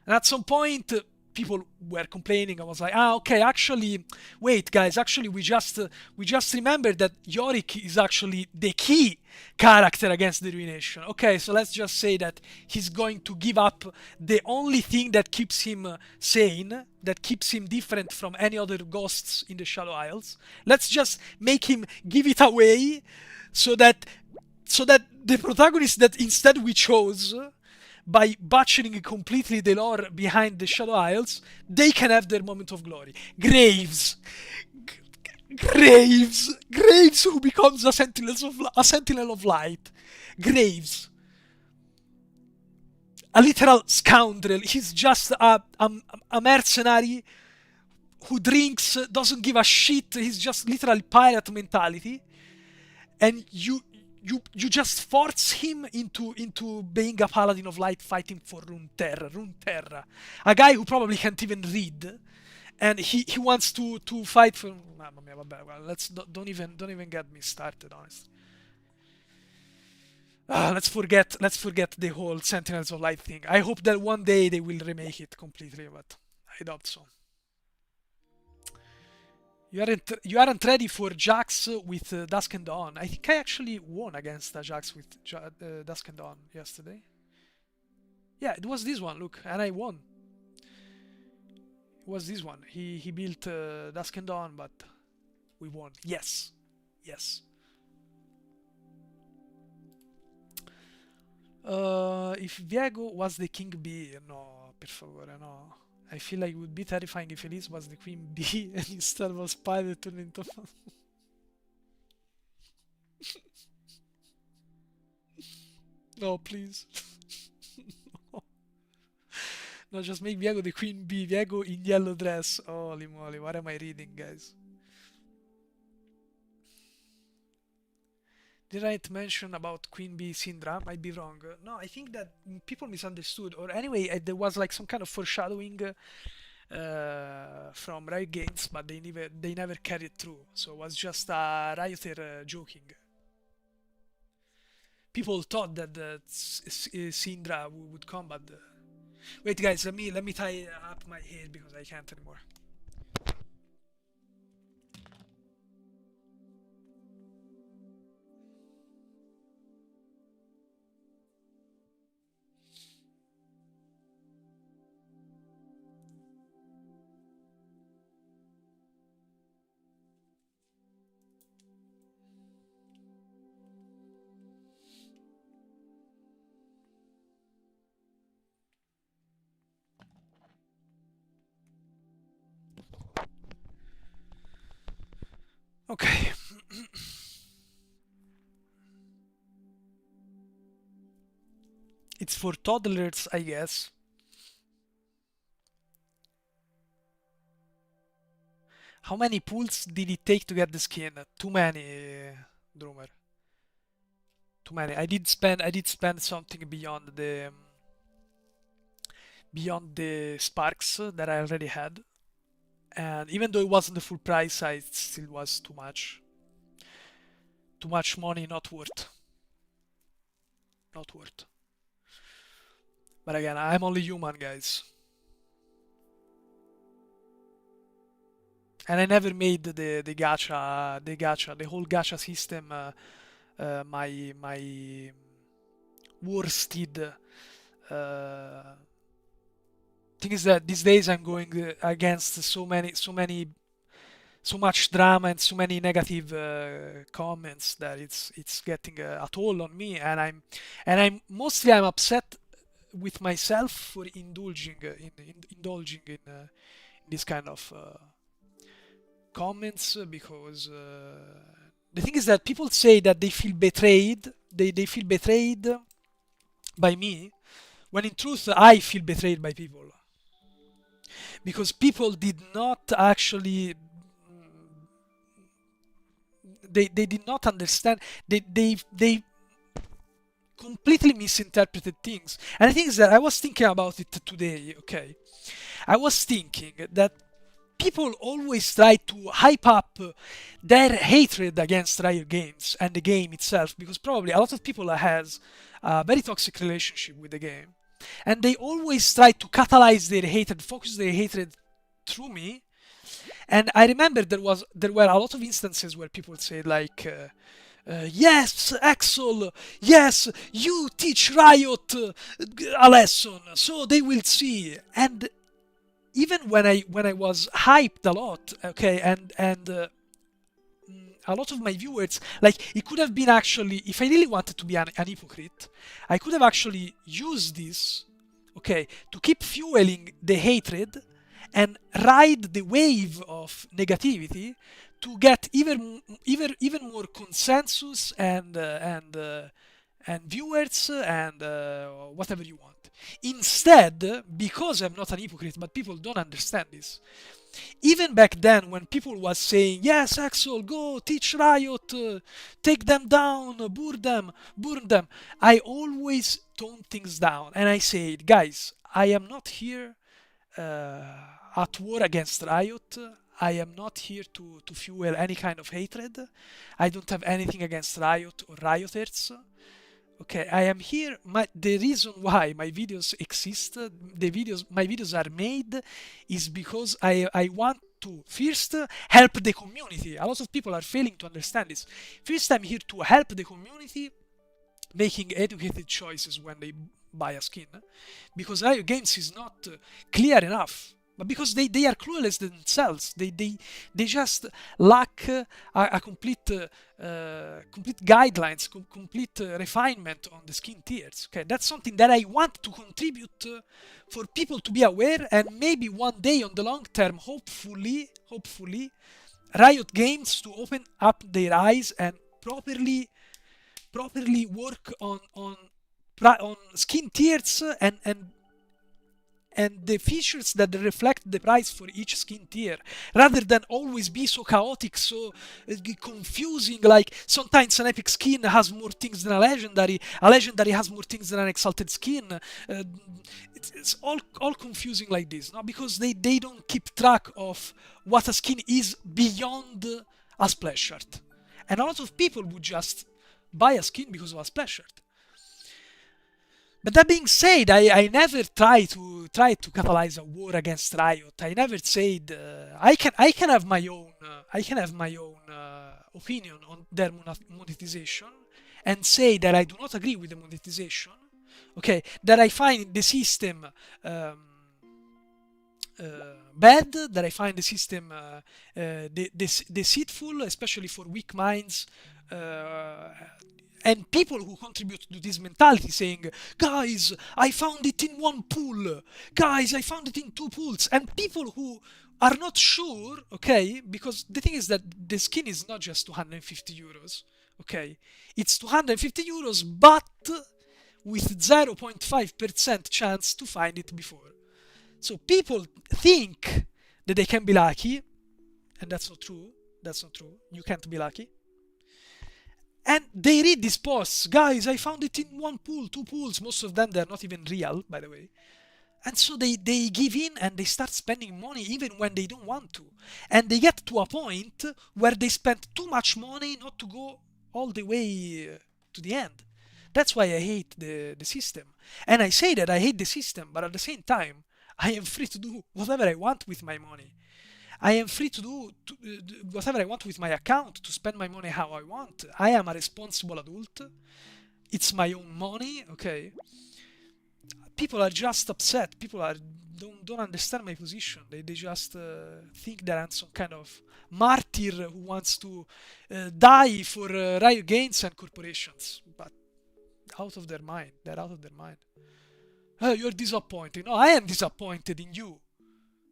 And at some point, people were complaining. I was like, okay, actually, wait, guys, actually, we just remembered that Yorick is actually the key character against the Ruination. Okay, so let's just say that he's going to give up the only thing that keeps him sane, that keeps him different from any other ghosts in the Shadow Isles. Let's just make him give it away, so that the protagonist that instead we chose, by butchering completely the lore behind the Shadow Isles, they can have their moment of glory. Graves, who becomes a sentinel of light. Graves, a literal scoundrel. He's just a mercenary who drinks, doesn't give a shit. He's just literally pirate mentality, and you just force him into being a paladin of light, fighting for Runeterra, a guy who probably can't even read, and he wants to fight for. Mamma mia, vabbè, well, don't even get me started, honestly. Let's forget the whole Sentinels of Light thing. I hope that one day they will remake it completely, but I doubt so. You aren't ready for Jax with Dusk and Dawn. I think I actually won against Jax with Dusk and Dawn yesterday. Yeah, it was this one, look, and I won. It was this one. He built Dusk and Dawn, but we won. Yes. Yes. If Viego was the king bee, no, per favore, no. I feel like it would be terrifying if Elise was the queen bee and instead was spider turned into. No, please. No. No, just make Viego the queen bee. Viego in yellow dress. Holy moly, what am I reading, guys? Did I mention about Queen Bee Syndra? Might be wrong. No, I think that people misunderstood. Or anyway, there was like some kind of foreshadowing from Riot Games, but they never carried through. So it was just a Rioter joking. People thought that Syndra would come, but wait, guys, let me tie up my hair because I can't anymore. Okay. It's for toddlers, I guess. How many pulls did it take to get the skin? Too many, Drummer. Too many. I did spend something beyond the sparks that I already had. And even though it wasn't the full price, it still was too much. Too much money, not worth. Not worth. But again, I'm only human, guys. And I never made the whole gacha system my worsted thing is that these days I'm going against so much drama and so many negative comments that it's getting a toll on me, and I'm mostly I'm upset with myself for indulging in this kind of comments, because the thing is that people say that they feel betrayed by me when in truth I feel betrayed by people, because people did not actually, they did not understand, they completely misinterpreted things. And the thing is that I was thinking about it today, okay? I was thinking that people always try to hype up their hatred against Riot Games and the game itself, because probably a lot of people has a very toxic relationship with the game, and they always try to catalyze their hatred, focus their hatred through me. And I remember there were a lot of instances where people said like, yes, exoLL's, yes, you teach Riot a lesson, so they will see. And even when I was hyped a lot, okay, and a lot of my viewers, like, it could have been actually, if I really wanted to be an hypocrite, I could have actually used this, okay, to keep fueling the hatred and ride the wave of negativity to get even more consensus and viewers and whatever you want. Instead, because I'm not an hypocrite, but people don't understand this. Even back then, when people was saying, yes, exoLL's, go teach Riot, take them down, burn them, I always tone things down and I said, guys, I am not here at war against Riot. I am not here to fuel any kind of hatred. I don't have anything against Riot or rioters. Okay, I am here. The reason why my videos exist, my videos are made, is because I want to first help the community. A lot of people are failing to understand this. First, I'm here to help the community making educated choices when they buy a skin, because Riot Games is not clear enough. But because they are clueless themselves, they just lack a complete guidelines, complete refinement on the skin tiers. Okay, that's something that I want to contribute for people to be aware, and maybe one day on the long term, hopefully, Riot Games to open up their eyes and properly work on skin tiers and the features that reflect the price for each skin tier, rather than always be so chaotic, so confusing. Like, sometimes an epic skin has more things than a legendary has more things than an exalted skin. It's all confusing like this, no? Because they don't keep track of what a skin is beyond a splash shirt. And a lot of people would just buy a skin because of a splash shirt. But that being said, I never try to catalyze a war against Riot. I never said I can have my own opinion on their monetization, and say that I do not agree with the monetization. Okay, that I find the system bad, that I find the system deceitful, especially for weak minds. And people who contribute to this mentality, saying, guys, I found it in one pool, guys, I found it in two pools, and people who are not sure, okay, because the thing is that the skin is not just 250 euros, okay, it's 250 euros, but with 0.5% chance to find it before. So people think that they can be lucky, and that's not true. You can't be lucky. And they read these posts, guys, I found it in one pool, two pools. Most of them, they're not even real, by the way. And so they give in and they start spending money even when they don't want to. And they get to a point where they spend too much money not to go all the way to the end. That's why I hate the system. And I say that I hate the system, but at the same time, I am free to do whatever I want with my money. I am free to do whatever I want with my account, to spend my money how I want. I am a responsible adult. It's my own money, okay? People are just upset. People don't understand my position. They just think that I'm some kind of martyr who wants to die for Riot Games and corporations. But out of their mind. They're out of their mind. Oh, you're disappointed. No, I am disappointed in you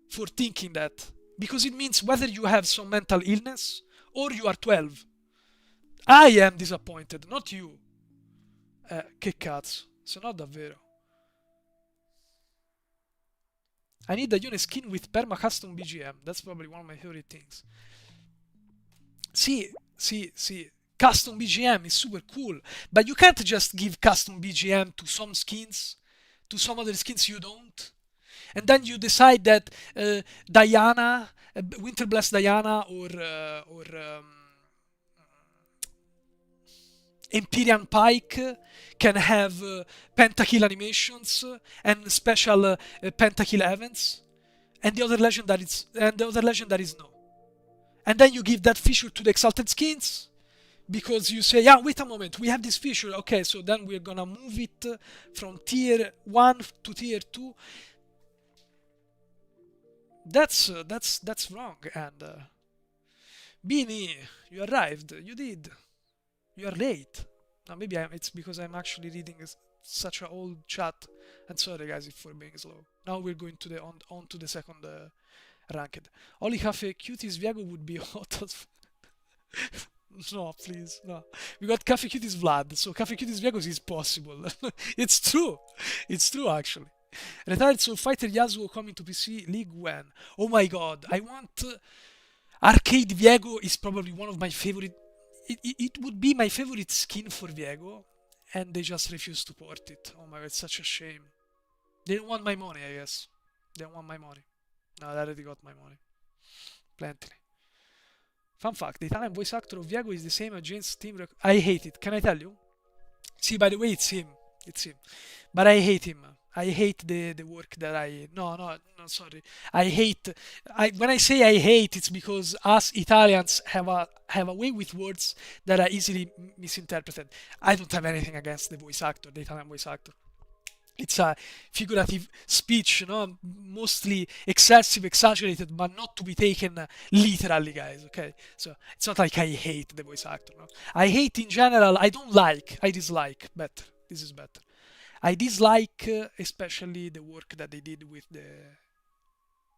for thinking that. Because it means whether you have some mental illness or you are 12. I am disappointed, not you. Che cazzo, se no davvero. I need a Yone skin with perma custom BGM. That's probably one of my favorite things. See. Custom BGM is super cool, but you can't just give custom BGM to some skins, to some other skins you don't. And then you decide that Diana, Winterblast Diana, or Empyrean Pike can have pentakill animations and special pentakill events, and the other legendaries no. And then you give that feature to the exalted skins because you say, yeah, wait a moment, we have this feature. Okay, so then we're gonna move it from tier 1 to tier 2. That's wrong. And Beanie, you arrived. You did. You are late. Now maybe it's because I'm actually reading such an old chat. And sorry guys if we're being slow. Now we're going to the on to the second ranked. Only Cafe Cuties Viego would be hot as no, please, no. We got Cafe Cuties Vlad, so Cafe Cuties Viego is possible. It's true. It's true actually. Retired Soul Fighter Yasuo coming to PC League when? Oh my god, I want Arcade Viego is probably one of my favorite. It would be my favorite skin for Viego, and they just refuse to port it. Oh my god, it's such a shame. They don't want my money, I guess. They don't want my money. No, I already got my money. Plenty. Fun fact, the Italian voice actor of Viego is the same as Jane's team. I hate it. Can I tell you? See, by the way, it's him. It's him. But I hate him. I hate the work that I. No, sorry. I hate. When I say I hate, it's because us Italians have a way with words that are easily misinterpreted. I don't have anything against the voice actor, the Italian voice actor. It's a figurative speech, mostly excessive, exaggerated, but not to be taken literally, guys. Okay, so it's not like I hate the voice actor. No? I hate in general. I don't like. I dislike. Better. This is better. I dislike especially the work that they did with the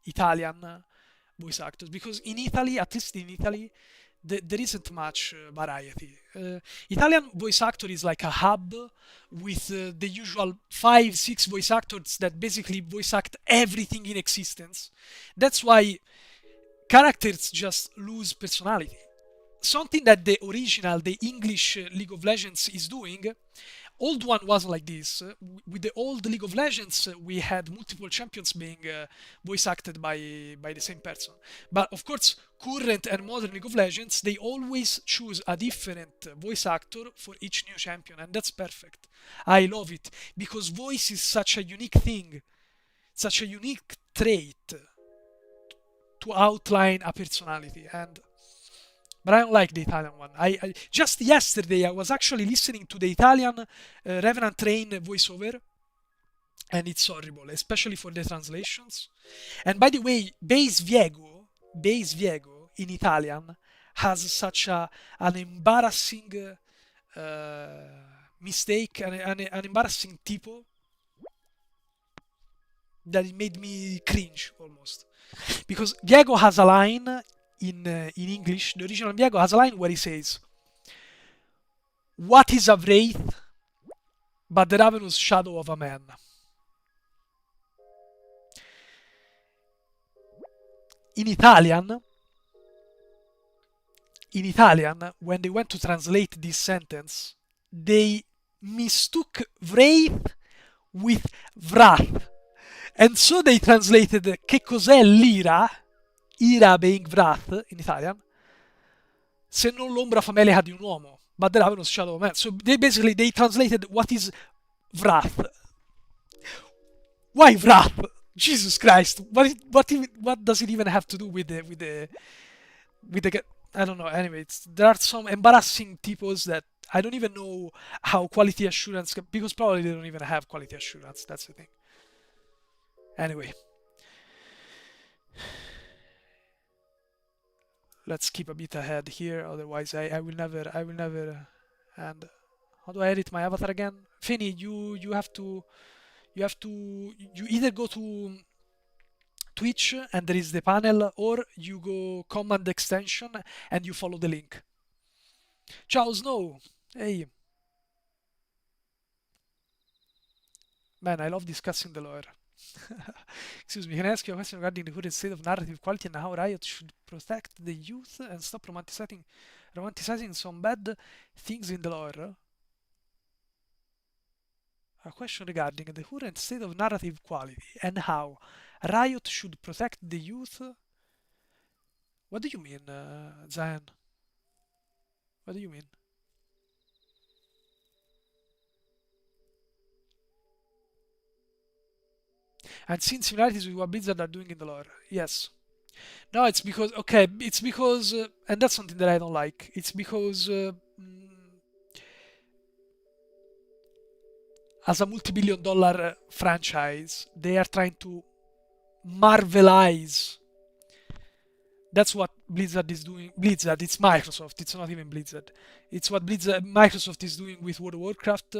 Italian voice actors because in Italy, at least in Italy, there isn't much variety. Italian voice actor is like a hub with the usual 5-6 voice actors that basically voice act everything in existence. That's why characters just lose personality. Something that the original, the English League of Legends is doing. Old one wasn't like this. With the old League of Legends, we had multiple champions being voice acted by the same person. But of course, current and modern League of Legends, they always choose a different voice actor for each new champion, and that's perfect. I love it because voice is such a unique thing, such a unique trait to outline a personality. And but I don't like the Italian one. I just yesterday I was actually listening to the Italian Revenant Train voiceover, and it's horrible, especially for the translations. And by the way, Base Viego in Italian has such an embarrassing mistake, an embarrassing typo that it made me cringe almost. Because Viego has a line in English, the original Viego has a line where he says, "What is a wraith but the ravenous shadow of a man?" In Italian, when they went to translate this sentence, they mistook wraith with wrath. And so they translated che cos'è l'ira, ira being wrath in Italian, se non l'ombra famelica di un uomo, but the ravenous shadow of a man. So they translated what is wrath. Why wrath? Jesus Christ! What does it even have to do with the I don't know. Anyway, there are some embarrassing typos that I don't even know how quality assurance because probably they don't even have quality assurance. That's the thing. Anyway, let's keep a bit ahead here. Otherwise, I will never. And how do I edit my avatar again? Finny, you have to you either go to Twitch and there is the panel, or you go command extension and you follow the link. Ciao Snow! Hey! Man, I love discussing the lore. Excuse me, can I ask you a question regarding the current state of narrative quality and how Riot should protect the youth and stop romanticizing some bad things in the lore? A question regarding the current state of narrative quality and how Riot should protect the youth. What do you mean, Zion? What do you mean? And seen similarities with what Blizzard are doing in the lore. Yes. No, it's because okay, it's because and that's something that I don't like. It's because as a multi-billion dollar franchise, they are trying to marvelize. That's what Blizzard is doing. Blizzard, it's Microsoft. It's not even Blizzard. It's what Microsoft is doing with World of Warcraft,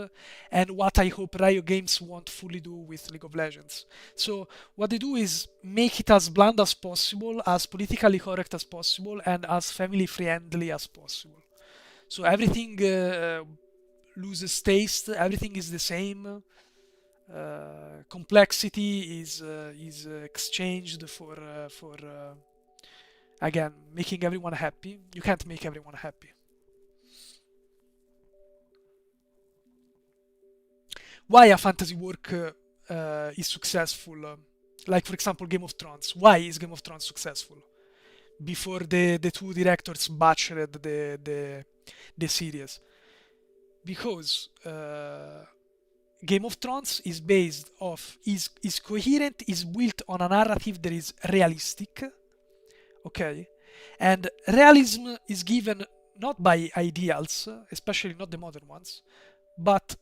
and what I hope Riot Games won't fully do with League of Legends. So what they do is make it as bland as possible, as politically correct as possible, and as family friendly as possible. So everything loses taste. Everything is the same. Complexity is exchanged for again, making everyone happy. You can't make everyone happy. Why a fantasy work is successful? Like, for example, Game of Thrones. Why is Game of Thrones successful? Before the two directors butchered the series. Because Game of Thrones is based off, is coherent, is built on a narrative that is realistic, okay, and realism is given not by ideals, especially not the modern ones, but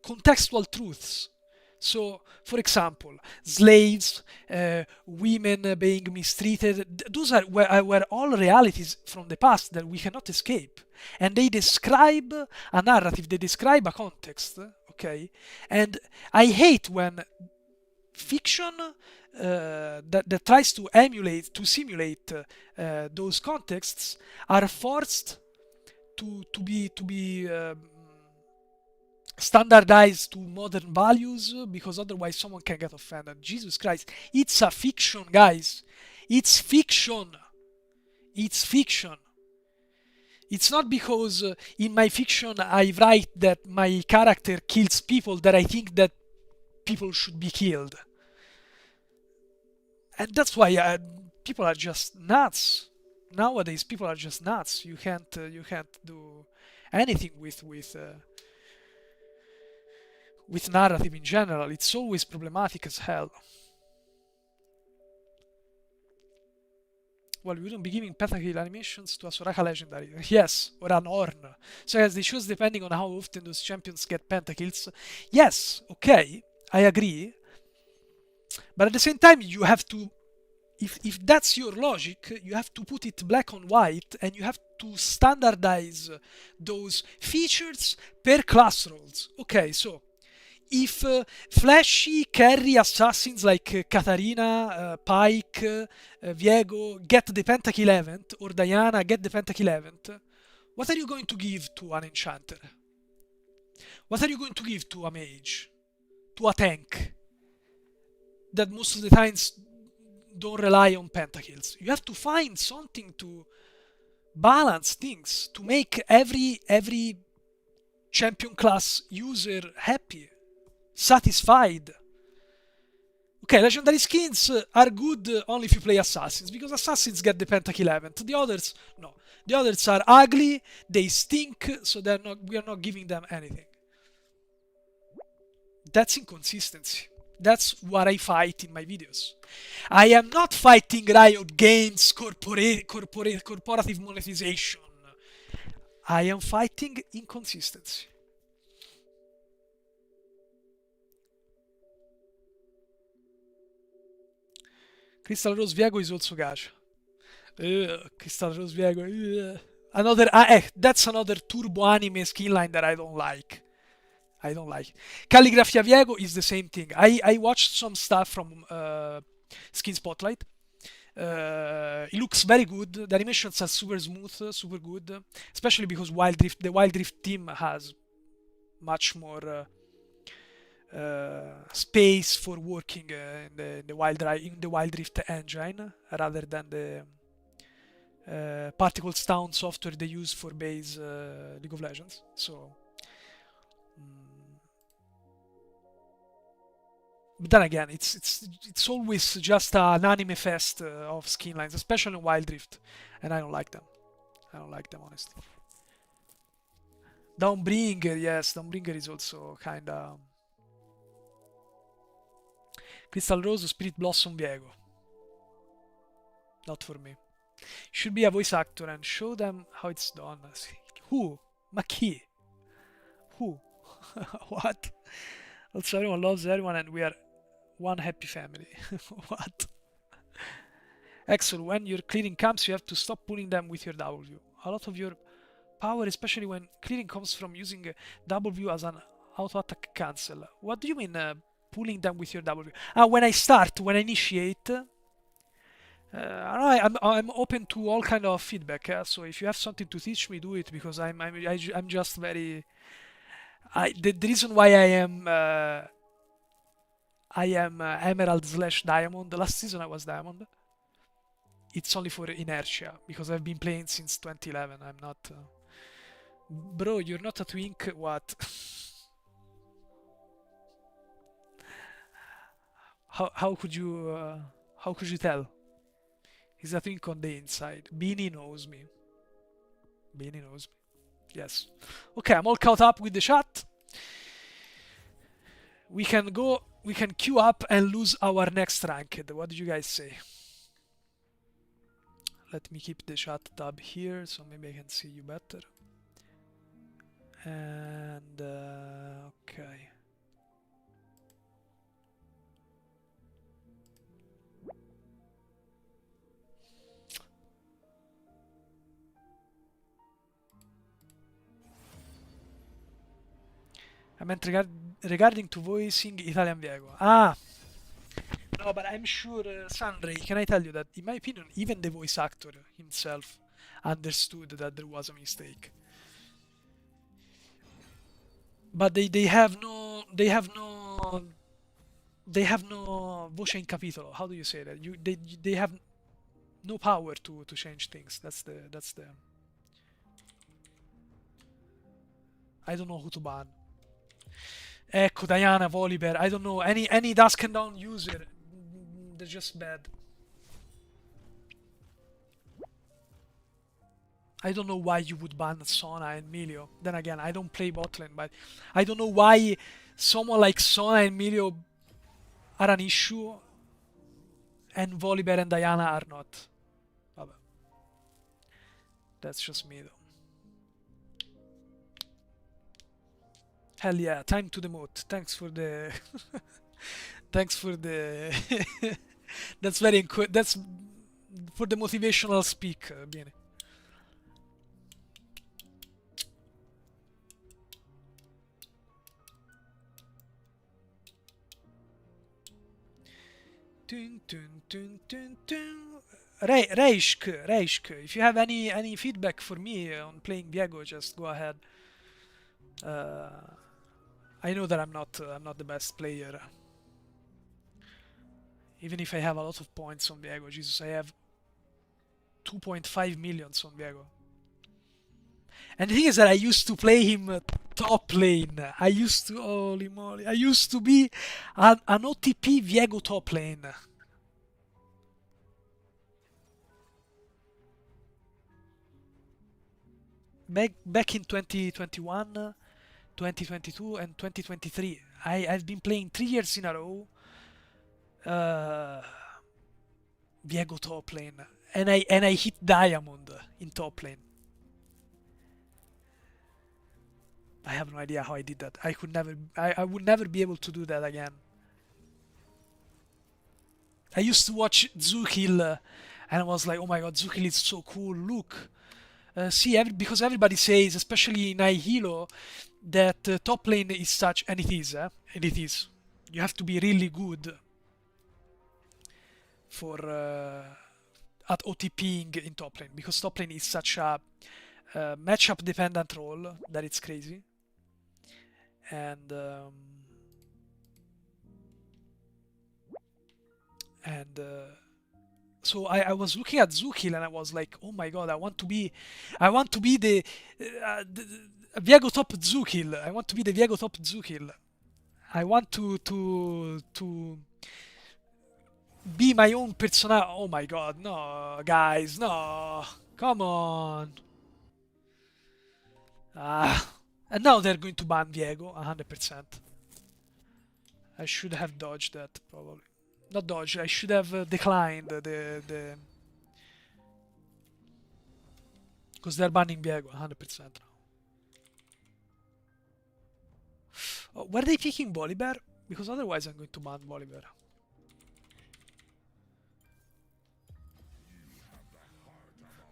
contextual truths. So, for example, slaves, women being mistreated, those were all realities from the past that we cannot escape. And they describe a narrative, they describe a context, okay? And I hate when fiction that tries to simulate those contexts are forced to be standardized to modern values, because otherwise someone can get offended. Jesus Christ, it's a fiction, guys. It's fiction. It's fiction. It's not because in my fiction I write that my character kills people that I think that people should be killed. And that's why people are just nuts. Nowadays, people are just nuts. You can't do anything with narrative in general. It's always problematic as hell. Well, we wouldn't be giving pentakill animations to a Soraka legendary. Yes, or an Ornn. So yes, they choose depending on how often those champions get pentakills. Yes, okay, I agree. But at the same time, you have to, if that's your logic, you have to put it black on white, and you have to standardize those features per class roles. Okay, so if flashy carry assassins like Katarina, Pike, Viego get the pentakill event, or Diana get the pentakill event, what are you going to give to an enchanter? What are you going to give to a mage? To a tank? That most of the times don't rely on pentakills. You have to find something to balance things, to make every champion class user happy, satisfied. Okay, legendary skins are good only if you play assassins, because assassins get the pentakill event. The others, no. The others are ugly, they stink, so we are not giving them anything. That's inconsistency. That's what I fight in my videos. I am not fighting Riot Games corporative monetization. I am fighting inconsistency. Crystal Rose Viego is also gacha. Crystal Rose Viego. That's another turbo anime skin line that I don't like. I don't like. Calligraphy Viego is the same thing. I watched some stuff from Skin Spotlight. It looks very good. The animations are super smooth, super good. Especially because the Wild Rift team has much more space for working in the Wild Rift engine rather than the Particles Town software they use for base League of Legends. So, but then again, it's always just an anime fest of skin lines, especially in Wild Rift, and I don't like them. I don't like them honestly. Dawnbringer, yes, Dawnbringer is also kinda. Crystal Rose, Spirit Blossom, Viego. Not for me. Should be a voice actor and show them how it's done. Who? Ma chi? Who? What? Also, everyone loves everyone and we are one happy family. What? Excellent. When you're clearing camps, you have to stop pulling them with your W. A lot of your power, especially when clearing comes from using W as an auto attack cancel. What do you mean pulling them with your W? When I initiate. I'm open to all kind of feedback. So if you have something to teach me, do it because I'm just very. The reason why I am Emerald / Diamond. Last season I was Diamond. It's only for inertia because I've been playing since 2011. I'm not. Bro, you're not a twink. What? How could you tell? He's a twink on the inside. Beanie knows me. Beanie knows me. Yes. Okay, I'm all caught up with the chat. We can queue up and lose our next ranked. What did you guys say? Let me keep the chat tab here so maybe I can see you better. And okay. I meant regarding to voicing Italian Viego. No, but I'm sure, Sandre, can I tell you that, in my opinion, even the voice actor himself understood that there was a mistake. But they have no voce in capitolo. How do you say that? They have no power to change things. That's the. I don't know who to ban. Ecco, Diana, Volibear. I don't know any Dusk and Dawn user. They're just bad. I don't know why you would ban Sona and Milio. Then again, I don't play botlane, but I don't know why someone like Sona and Milio are an issue and Volibear and Diana are not. Vabbè. That's just me though. Hell yeah, time to demote. Thanks for the thanks for the that's that's for the motivational speak, Bene. Dun, dun, dun, dun, dun. Reisk, if you have any feedback for me on playing Viego, just go ahead. I know that I'm not the best player. Even if I have a lot of points on Viego, Jesus, I have 2.5 million on Viego. And the thing is that I used to play him top lane. Holy moly, I used to be an OTP Viego top lane. Back in 2021, 2022 and 2023. I've been playing 3 years in a row Viego top lane. And I hit Diamond in top lane. I have no idea how I did that. I would never be able to do that again. I used to watch Zukil and I was like, oh my god, Zukil is so cool, look. Because everybody says, especially in Hilo, that top lane is such, and it is, and it is. You have to be really good for at OTPing in top lane, because top lane is such a matchup dependent role that it's crazy. And And so I was looking at Zukil and I was like, oh my god, I want to be the Viego top Zukil. I want to be the Viego top Zukil. I want to be my own persona. Oh my god, no, guys, no, come on. And now they're going to ban Viego, 100%. I should have dodged that, probably. Not dodged, I should have declined the... Because they're banning Viego, 100% now. Oh, were they picking Bolivar? Because otherwise I'm going to ban Bolivar.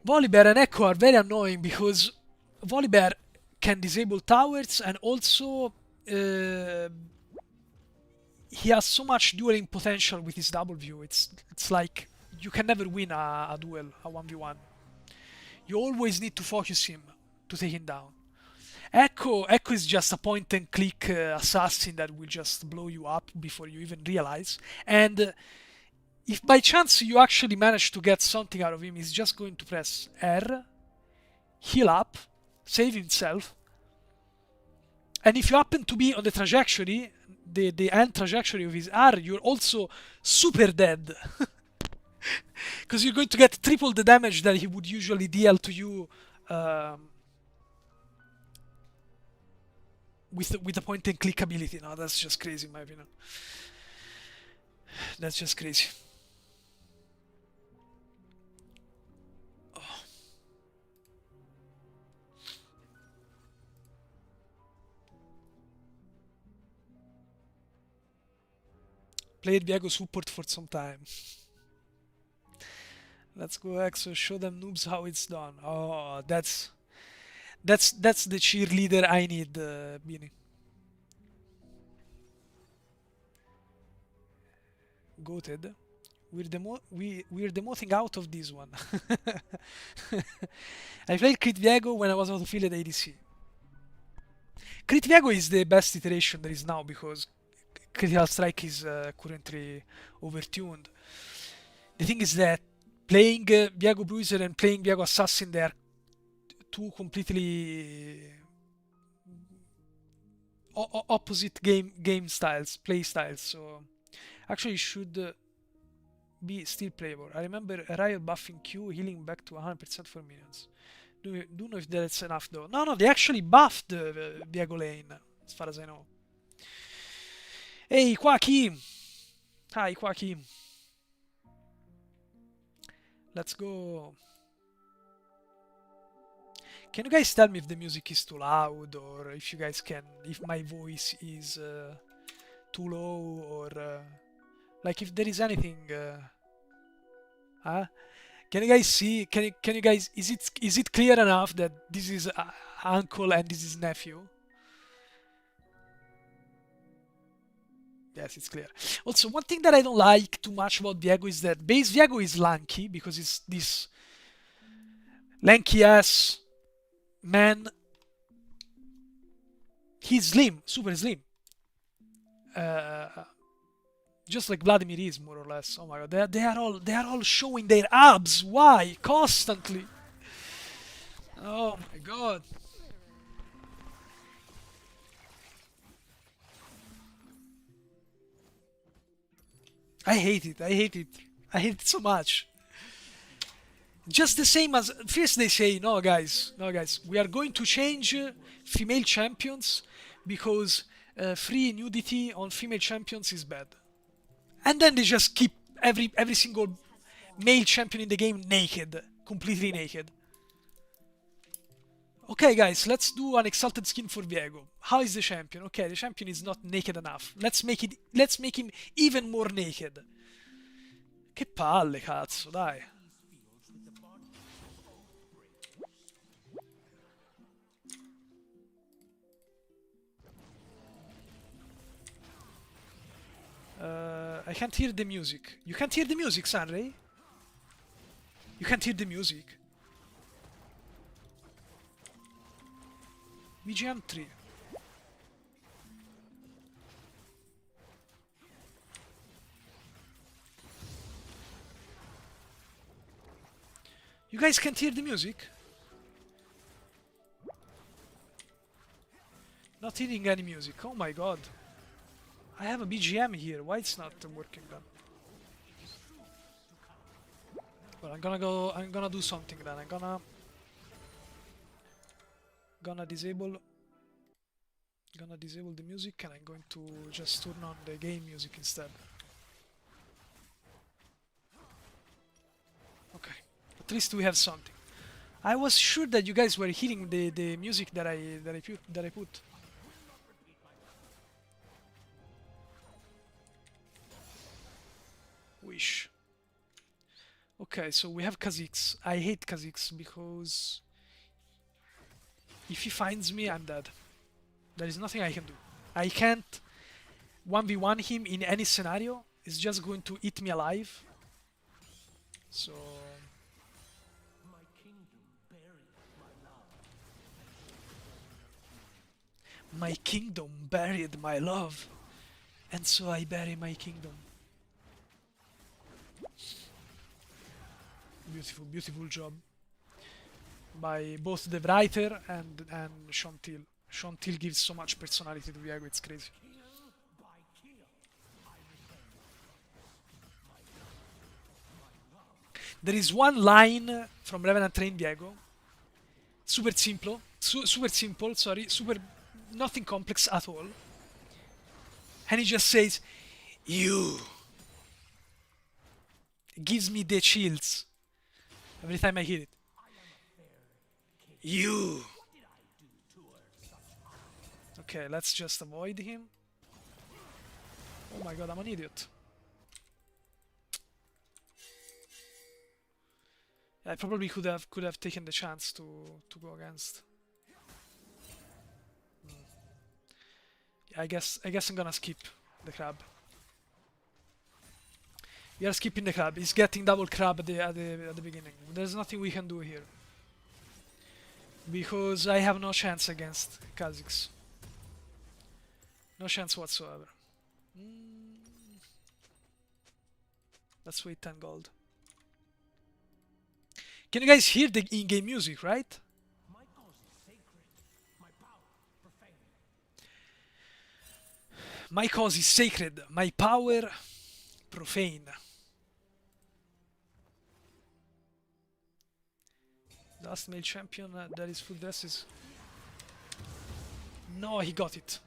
Volibear and Echo are very annoying because Volibear can disable towers and also he has so much dueling potential with his double view. It's like you can never win a duel, a 1v1. You always need to focus him to take him down. Echo is just a point and click assassin that will just blow you up before you even realize. And if by chance you actually manage to get something out of him, he's just going to press R, heal up, save himself, and if you happen to be on the trajectory, the end trajectory of his R, you're also super dead. Because you're going to get triple the damage that he would usually deal to you with the point and click ability. No, that's just crazy in my opinion. That's just crazy. Played Viego support for some time. Let's go Exo, show them noobs how it's done. Oh, that's the cheerleader I need, Beanie. Goated. We're demoting out of this one. I played Crit Viego when I was auto-filled ADC. Crit Viego is the best iteration there is now because Critical Strike is currently overtuned. The thing is that playing Viego Bruiser and playing Viego Assassin, they are two completely opposite game styles, play styles. So actually should be still playable. I remember Riot buffing Q, healing back to 100% for minions. Do know if that's enough though. No, they actually buffed Viego lane, as far as I know. Ehi, qua chi? Hi, qua chi? Let's go. Can you guys tell me if the music is too loud, or if you guys can, if my voice is too low, or like if there is anything? Huh? Can you guys see? Can you guys? Is it clear enough that this is uncle and this is nephew? Yes, it's clear. Also, one thing that I don't like too much about Viego is that base Viego is lanky because it's this lanky ass man. He's slim, super slim. Just like Vladimir is more or less. Oh my god, they are all showing their abs. Why? Constantly. Oh my god. I hate it. I hate it. I hate it so much. Just the same as first they say, no guys, we are going to change female champions because free nudity on female champions is bad. And then they just keep every single male champion in the game naked, completely naked. Okay guys, let's do an exalted skin for Viego. How is the champion? Okay, the champion is not naked enough. Let's make him even more naked. Che palle, cazzo, dai. I can't hear the music. You can't hear the music, Sanray? You can't hear the music. BGM 3. You guys can't hear the music? Not hearing any music. Oh my god. I have a BGM here. Why it's not working then? Well, I'm gonna do something then. I'm gonna disable the music, and I'm going to just turn on the game music instead. Okay. At least we have something. I was sure that you guys were hearing the music that I put. Wish. Okay, so we have Kha'Zix. I hate Kha'Zix because if he finds me, I'm dead. There is nothing I can do. I can't 1v1 him in any scenario. It's just going to eat me alive. So... My kingdom buried my love, and so I bury my kingdom. Beautiful, beautiful job by both the writer and Sean Till. Sean Till gives so much personality to Viego, it's crazy. There is one line from Revenant Train Viego, super simple, sorry, super nothing complex at all, and he just says, "You." It gives me the chills every time I hear it. You. Okay, let's just avoid him. Oh my god, I'm an idiot. I probably could have taken the chance to go against. I guess I'm gonna skip the crab. We are skipping the crab. He's getting double crab at the beginning. There's nothing we can do here because I have no chance against Kha'Zix. No chance whatsoever. Let's wait 10 gold. Can you guys hear the in-game music, right? My cause is sacred, my power profane. Last male champion that is full dresses. No, he got it.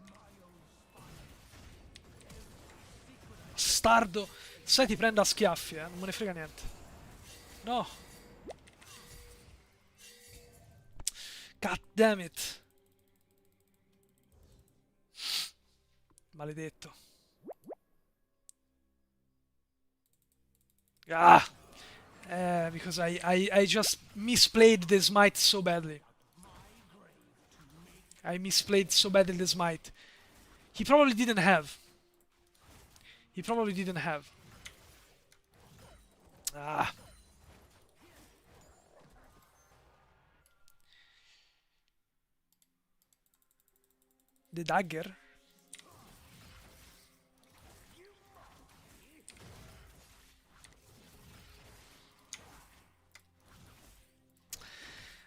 Stardo. Sai ti prendo a schiaffi, non me ne frega niente. No. God damn it. Maledetto. Ah! Because I just misplayed the smite so badly. I misplayed so badly the smite. He probably didn't have. He probably didn't have. Ah. The dagger?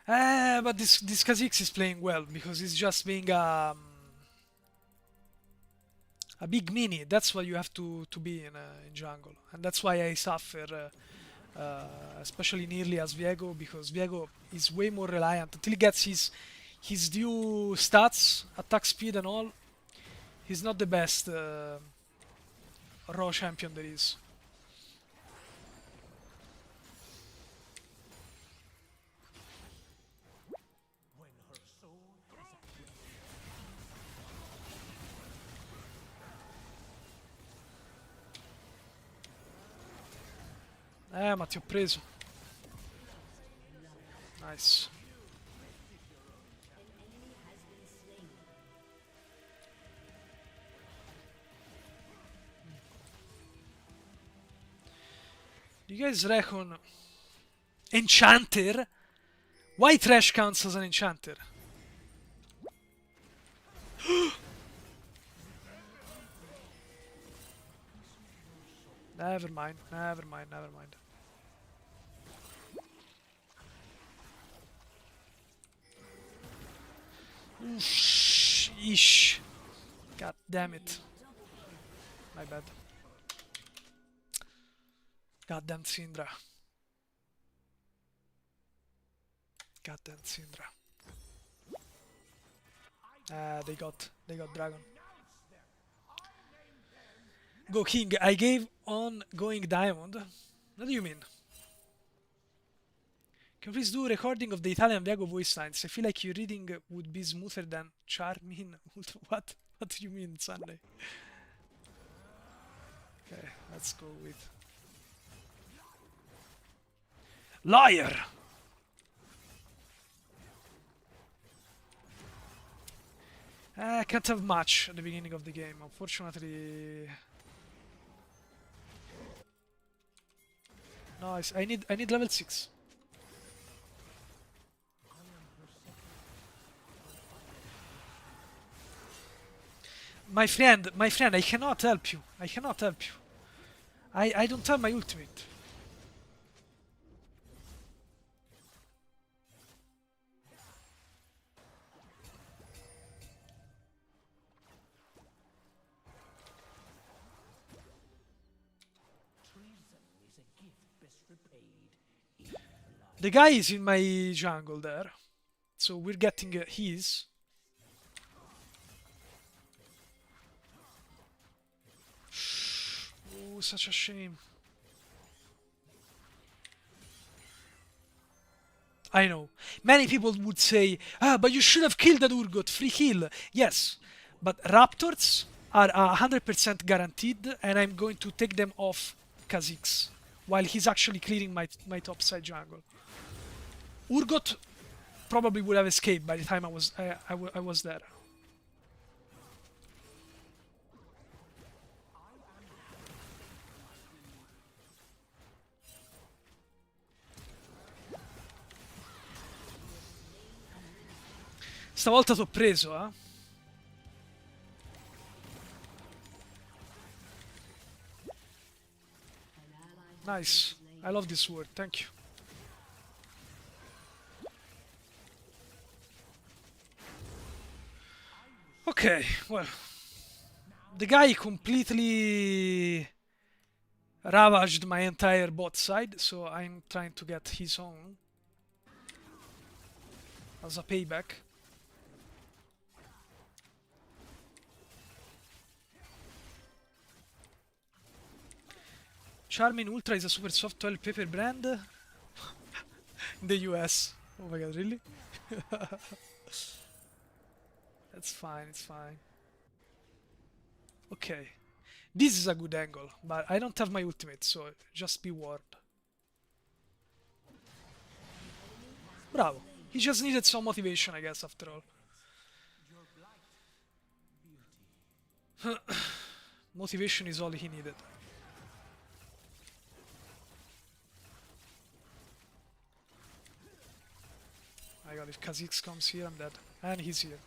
But this Kha'Zix is playing well because he's just being a big mini. That's what you have to be in jungle, and that's why I suffer, especially in early as Viego, because Viego is way more reliant until he gets his due stats, attack speed and all. He's not the best raw champion there is. Ma ti ho preso. Nice. Do you guys reckon Enchanter? Why Trash counts as an Enchanter? Never mind, never mind, never mind. Ish. God damn it. My bad. Goddamn Syndra. Goddamn Syndra. They got dragon. Go king. I gave on going diamond. What do you mean? Can you please do a recording of the Italian Viago voice lines? I feel like your reading would be smoother than Charmin. What? What do you mean, Sunday? Okay, let's go with liar. I can't have much at the beginning of the game, unfortunately. Nice. I need level 6. My friend, I cannot help you. I cannot help you. I don't have my ultimate. The guy is in my jungle there. So we're getting his. Oh, such a shame. I know. Many people would say, but you should have killed that Urgot, free kill. Yes, but Raptors are 100% guaranteed, and I'm going to take them off Kha'Zix while he's actually clearing my top side jungle. Urgot probably would have escaped by the time I was there. Stavolta t'ho preso, eh? Nice. I love this word, thank you. Okay, well. The guy completely ravaged my entire bot side, so I'm trying to get his own as a payback. Charmin Ultra is a super soft toilet paper brand in the US. Oh my god, really? That's fine, it's fine. Okay. This is a good angle, but I don't have my ultimate, so just be warned. Bravo. He just needed some motivation, I guess, after all. Motivation is all he needed. My god, if Kha'Zix comes here, I'm dead. And he's here.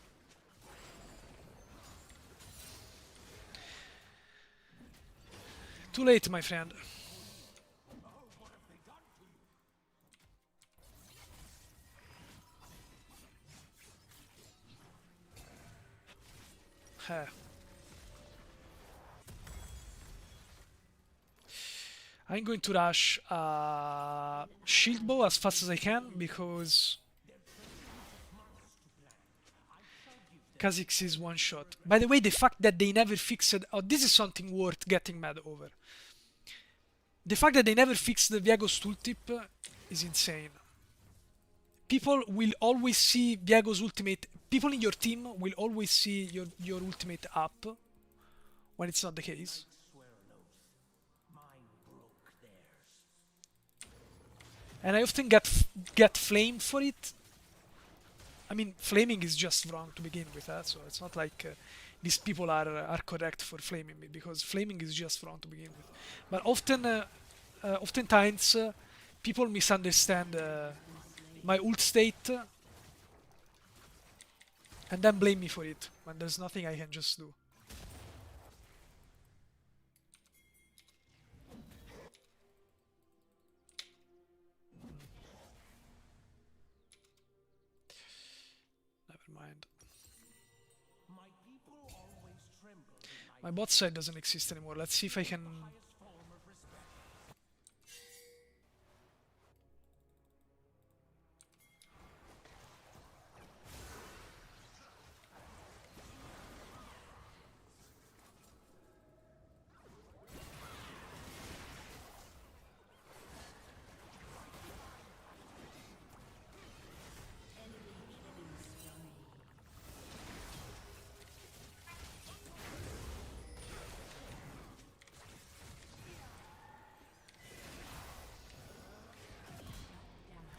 Too late, my friend. Heh. I'm going to rush shield bow as fast as I can because Kha'Zix is one shot. By the way, the fact that they never fixed... Oh, this is something worth getting mad over. The fact that they never fixed the Viago's tooltip is insane. People will always see Viago's ultimate... People in your team will always see your ultimate up when it's not the case. And I often get flamed for it. I mean, flaming is just wrong to begin with, so it's not like these people are correct for flaming me, because flaming is just wrong to begin with. But oftentimes people misunderstand my ult state and then blame me for it when there's nothing I can just do. Never mind. My bot side doesn't exist anymore. Let's see if I can...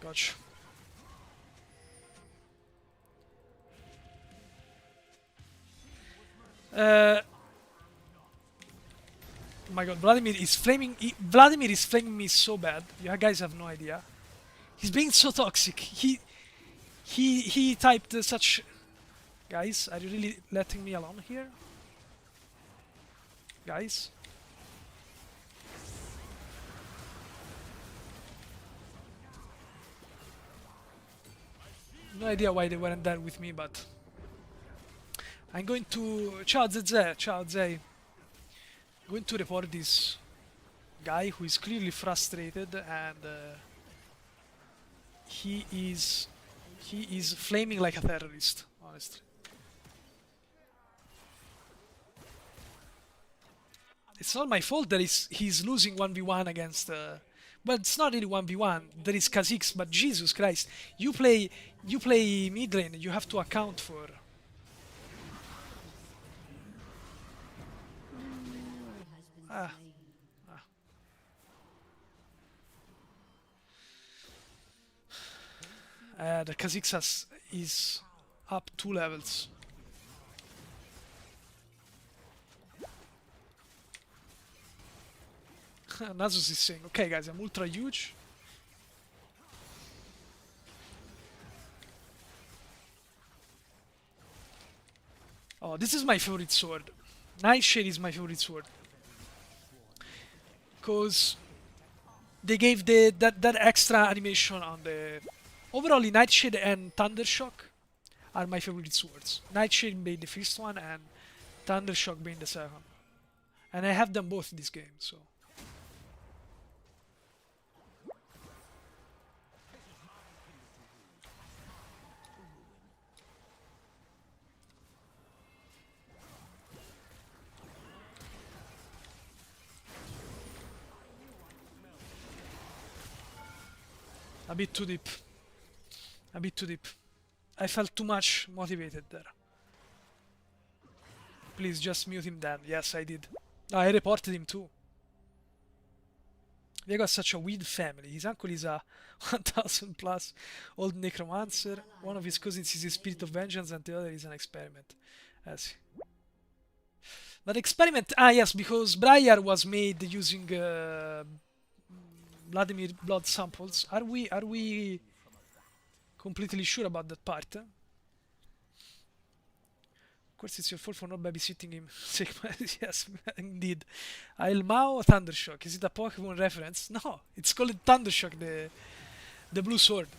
Gotcha. Oh my god, Vladimir is flaming. Vladimir is flaming me so bad. You guys have no idea. He's being so toxic. He typed such. Guys, are you really letting me alone here? Guys. No idea why they weren't there with me, but I'm going to... Ciao Zeze, ciao Zay. Going to report this guy who is clearly frustrated and he is flaming like a terrorist, honestly. It's not my fault that he's losing 1v1 against... well, it's not really 1v1. There is Kha'Zix, but Jesus Christ. You play mid lane, you have to account for... the Kha'Zix is up 2 levels. Nasus is saying, okay guys, I'm ultra huge. Oh, this is my favorite sword. Nightshade is my favorite sword. Because they gave that extra animation on the... Overall, Nightshade and Thundershock are my favorite swords. Nightshade being the first one and Thundershock being the second. And I have them both in this game, so... A bit too deep. A bit too deep. I felt too much motivated there. Please just mute him then. Yes, I did. I reported him too. They got such a weird family. His uncle is a 1000 plus old necromancer. One of his cousins is a spirit of vengeance and the other is an experiment. I see. But experiment... Ah yes, because Briar was made using Vladimir blood samples. Are we completely sure about that part? Of course, it's your fault for not babysitting him. Yes, indeed. I'll Mao Thundershock. Is it a Pokemon reference? No, it's called Thundershock, the blue sword.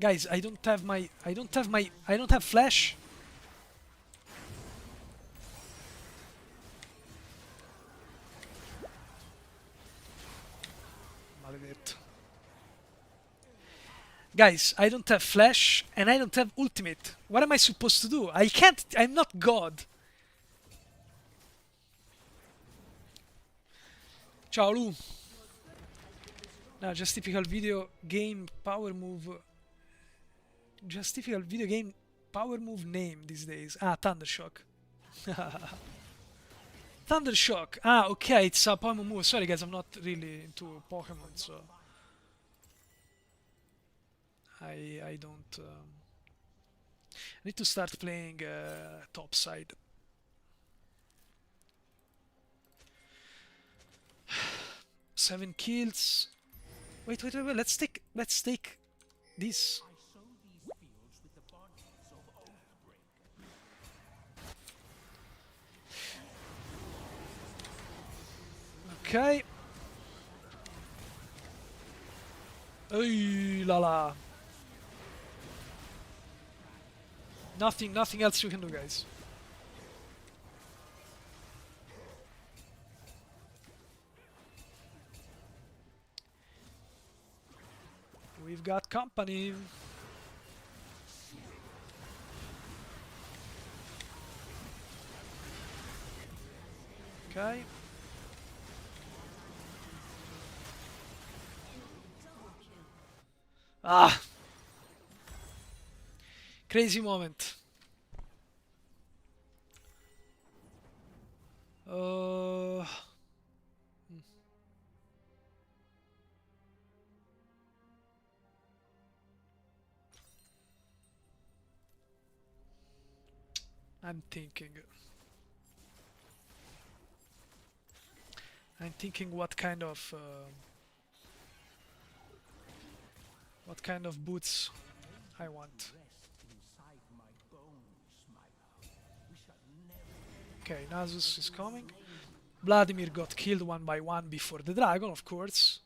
Guys, I don't have flash. Maledetto. Guys, I don't have flash and I don't have ultimate. What am I supposed to do? I can't. I'm not God. Ciao Lu. No, just typical video game power move. Just typical video game power move name these days. Ah, Thundershock. Thundershock. Ah, okay, it's a Pokemon move. Sorry guys, I'm not really into Pokemon, so I don't. I need to start playing topside. Seven kills. Wait. Let's take this. Okay. Oy la la. Nothing else you can do, guys. We've got company. Okay. Ah! Crazy moment. Uh... I'm thinking. What kind of boots I want. Okay, Nasus is coming. Vladimir got killed one by one before the dragon, of course.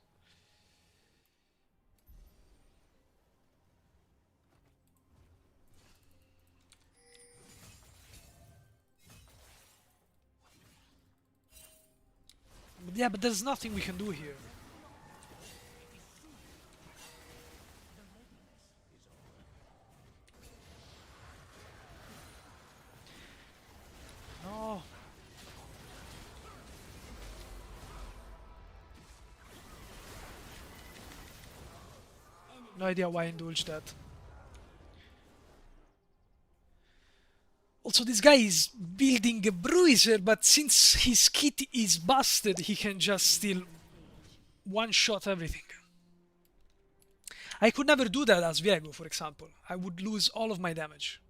But yeah, but there's nothing we can do here. No. No idea why I indulged that. Also, this guy is building a bruiser, but since his kit is busted, he can just still one-shot everything. I could never do that as Viego, for example. I would lose all of my damage.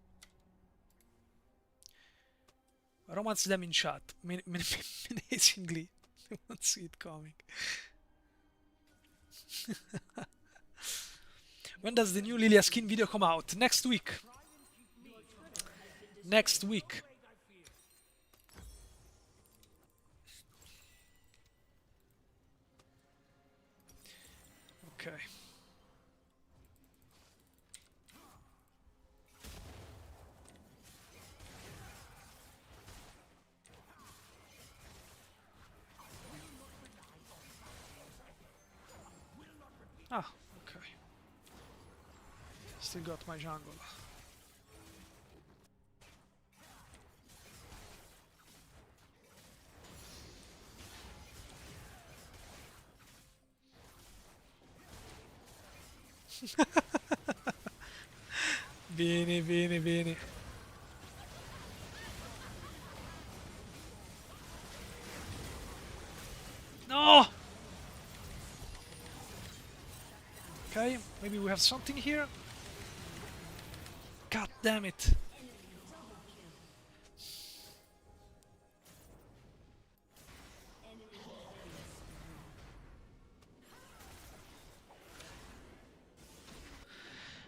Romance them in chat. Menacingly. I won't see it coming. When does the new Lilia skin video come out? Next week. Next week. Okay. Ah, okay. Still got my jungle. Bene, bene, bene. No! Okay, maybe we have something here. God damn it.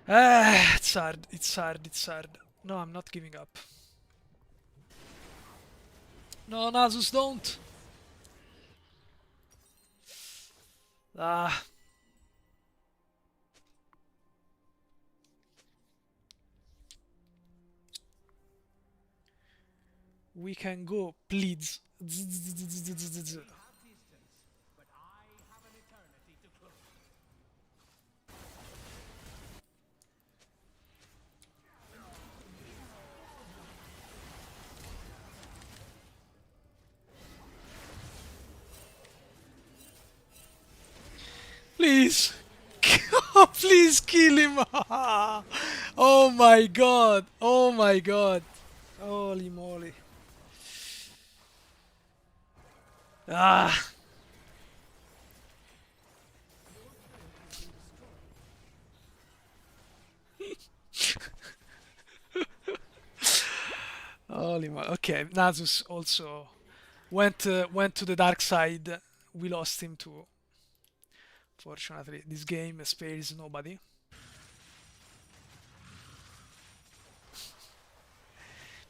It's hard, it's hard, it's hard. No, I'm not giving up. No, Nasus, don't! Ah. We can go, please. Please! Please kill him! Oh my god! Oh my god! Holy moly. Ah! Holy moly. Okay, Nasus also went to the dark side. We lost him too. Fortunately, this game spares nobody.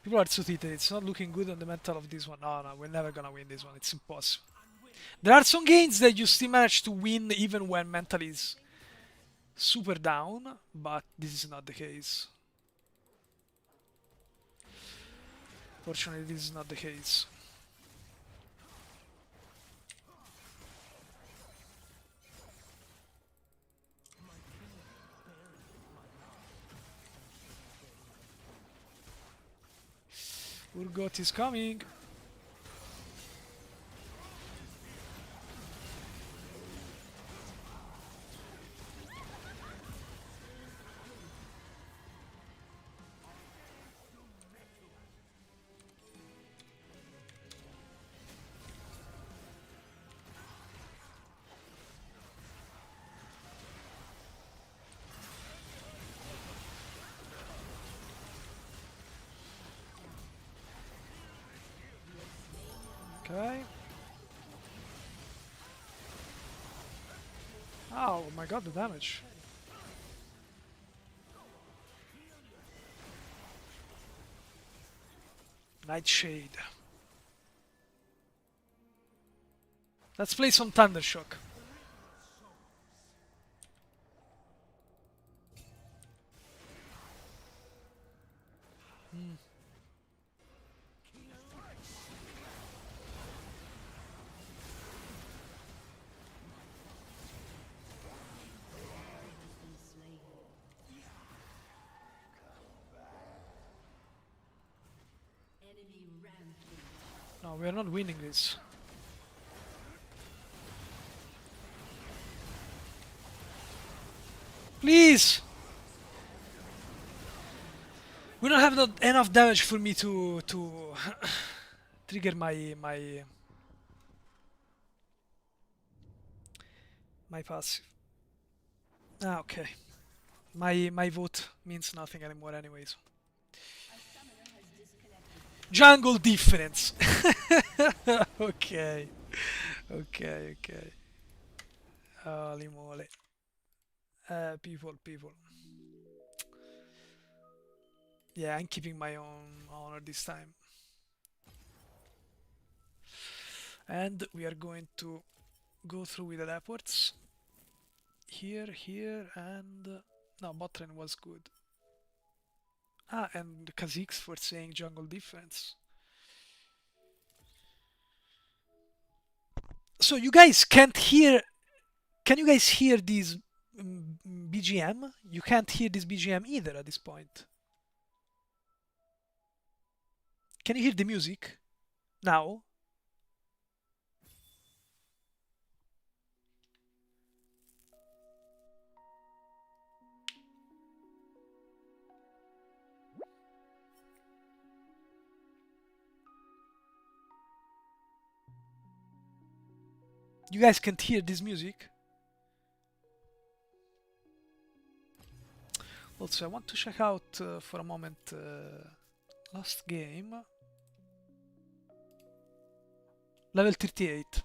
People are too heated. It's not looking good on the mental of this one. No, no, we're never gonna win this one. It's impossible. There are some games that you still manage to win even when mental is super down, but this is not the case. Fortunately, this is not the case. Urgot is coming. Okay. Oh my god, the damage. Nightshade. Let's play some Thundershock. No, we are not winning this. Please! We don't have enough damage for me to trigger my passive. Ah, okay. My vote means nothing anymore anyways. Jungle difference. Okay. Okay, okay. Holy moly. People. Yeah, I'm keeping my own honor this time. And we are going to go through with the teleports. Here, and... no, bot lane was good. Ah, and Kha'Zix for saying jungle defense. So you guys can't hear... Can you guys hear this BGM? You can't hear this BGM either at this point. Can you hear the music? Now? You guys can't hear this music? Also, I want to check out for a moment last game. Level 38.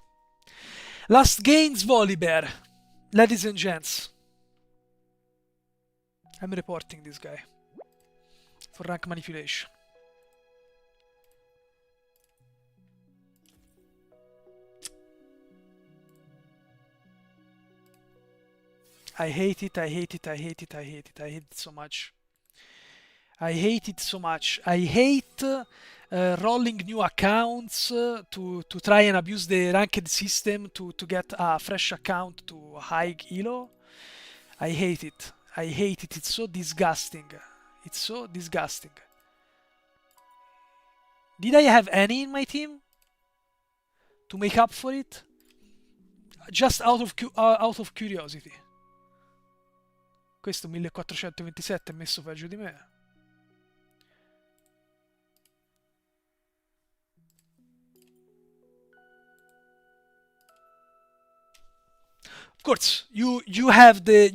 Last games Volibear. Ladies and gents. I'm reporting this guy for rank manipulation. I hate it, I hate it, I hate it, I hate it, I hate it so much. I hate it so much. I hate rolling new accounts to try and abuse the ranked system to get a fresh account to high elo. I hate it. I hate it. It's so disgusting. It's so disgusting. Did I have any in my team to make up for it? Just out of curiosity. Questo 1427 è messo peggio di me. Of course, you have the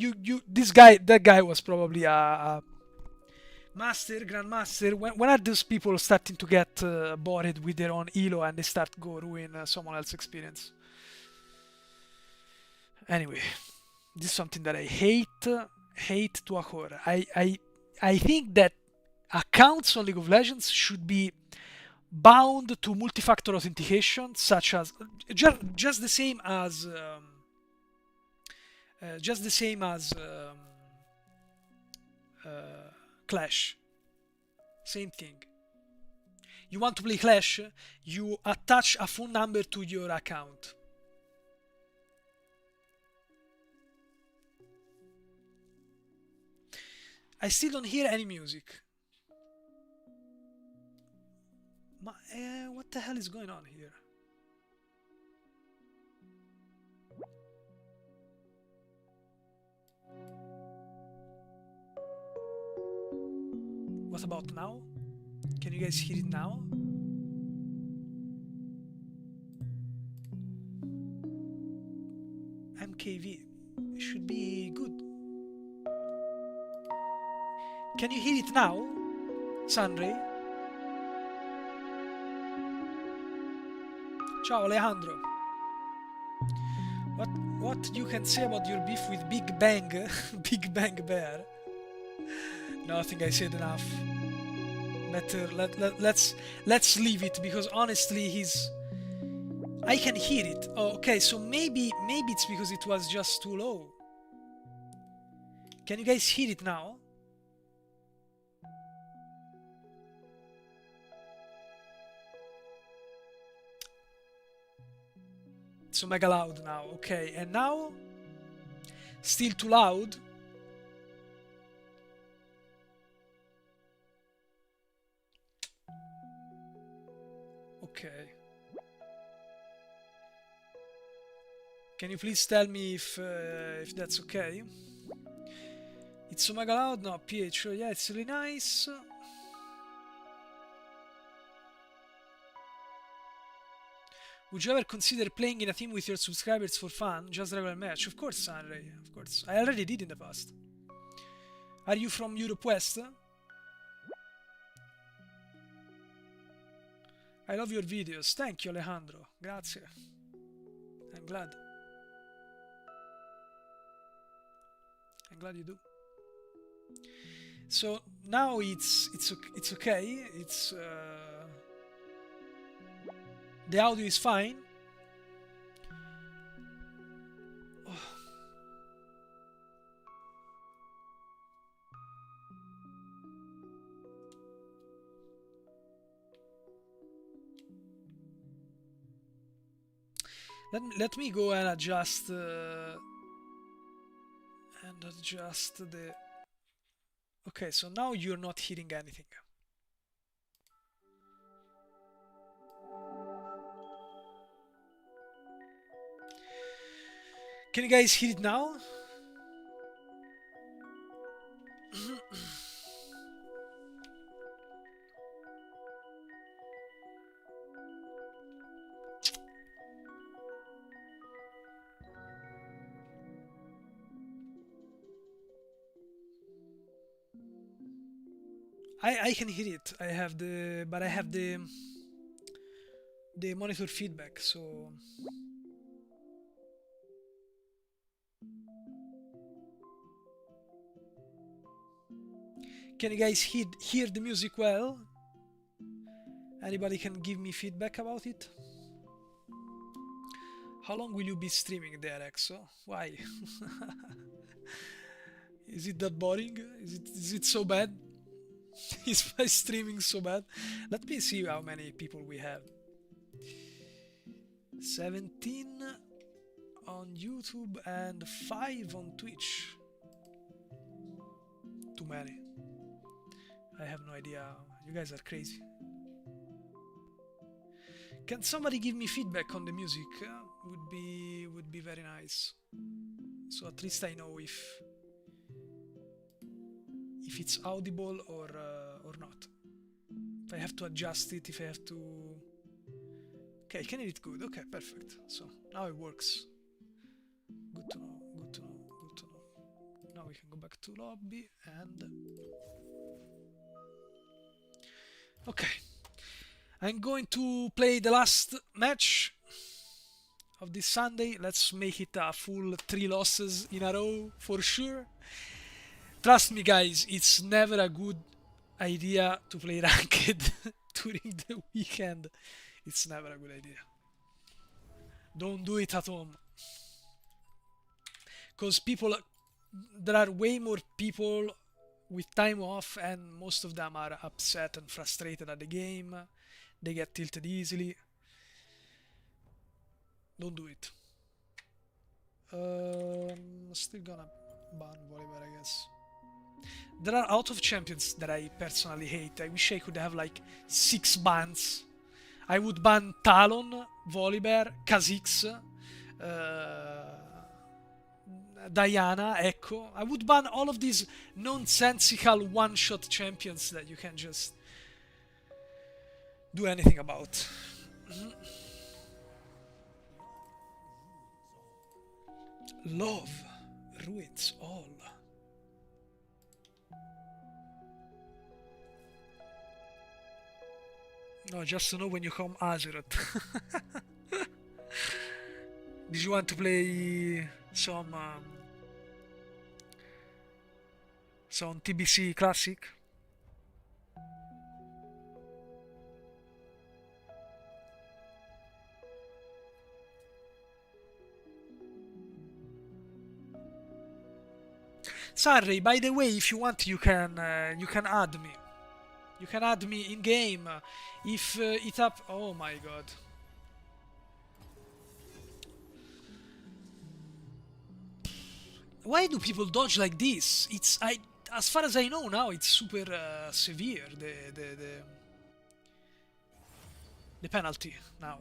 this guy, that guy was probably a master, grandmaster. When are those people starting to get bored with their own elo and they start go ruin someone else's experience? Anyway, this is something that I hate to a core. I think that accounts on League of Legends should be bound to multi-factor authentication, such as just the same as Clash. Same thing. You want to play Clash? You attach a phone number to your account. I still don't hear any music. What the hell is going on here? What about now? Can you guys hear it now? MKV. It should be good. Can you hear it now, Sandre? Ciao Alejandro. What you can say about your beef with Big Bang, Big Bang Bear? No, I think I said enough. Better let's leave it, because honestly I can hear it. Oh, okay, so maybe it's because it was just too low. Can you guys hear it now? It's so mega loud now. Okay, and now? Still too loud? Okay. Can you please tell me if that's okay? It's so mega loud? No, PH. Oh, yeah, it's really nice. Would you ever consider playing in a team with your subscribers for fun? Just regular match? Of course, Sanray. Of course. I already did in the past. Are you from Europe West? I love your videos. Thank you, Alejandro. Grazie. I'm glad. I'm glad you do. So now it's okay. It's the audio is fine. Oh. Let me go and adjust the. Okay, so now you're not hearing anything. Can you guys hear it now? I can hear it. I have the monitor feedback, so can you guys hear the music well? Anybody can give me feedback about it? How long will you be streaming there, Exo? Why? Is it that boring? Is it so bad? Is my streaming so bad? Let me see how many people we have. 17 on YouTube and 5 on Twitch. Too many. I have no idea. You guys are crazy. Can somebody give me feedback on the music? Would be very nice. So at least I know if it's audible or not. If I have to adjust it, if I have to. Okay, I can hear it good. Okay, perfect. So now it works. Good to know. Good to know. Good to know. Now we can go back to lobby and. Okay. I'm going to play the last match of this Sunday. Let's make it a full 3 losses in a row for sure. Trust me, guys, it's never a good idea to play ranked during the weekend. It's never a good idea. Don't do it at home. Because there are way more people with time off, and most of them are upset and frustrated at the game. They get tilted easily. Don't do it. Still gonna ban Volibear, I guess. There are out of champions that I personally hate. I wish I could have like 6 bans. I would ban Talon, Volibear, Kha'Zix, Diana, Echo. I would ban all of these nonsensical one-shot champions that you can just do anything about. Love ruins all. No, just to know when you come Azeroth. Did you want to play some TBC Classic? Sorry, by the way, if you want, you can add me. You can add me in game if it up. Oh my god. Why do people dodge like this? It's as far as I know now, it's super severe. The penalty now.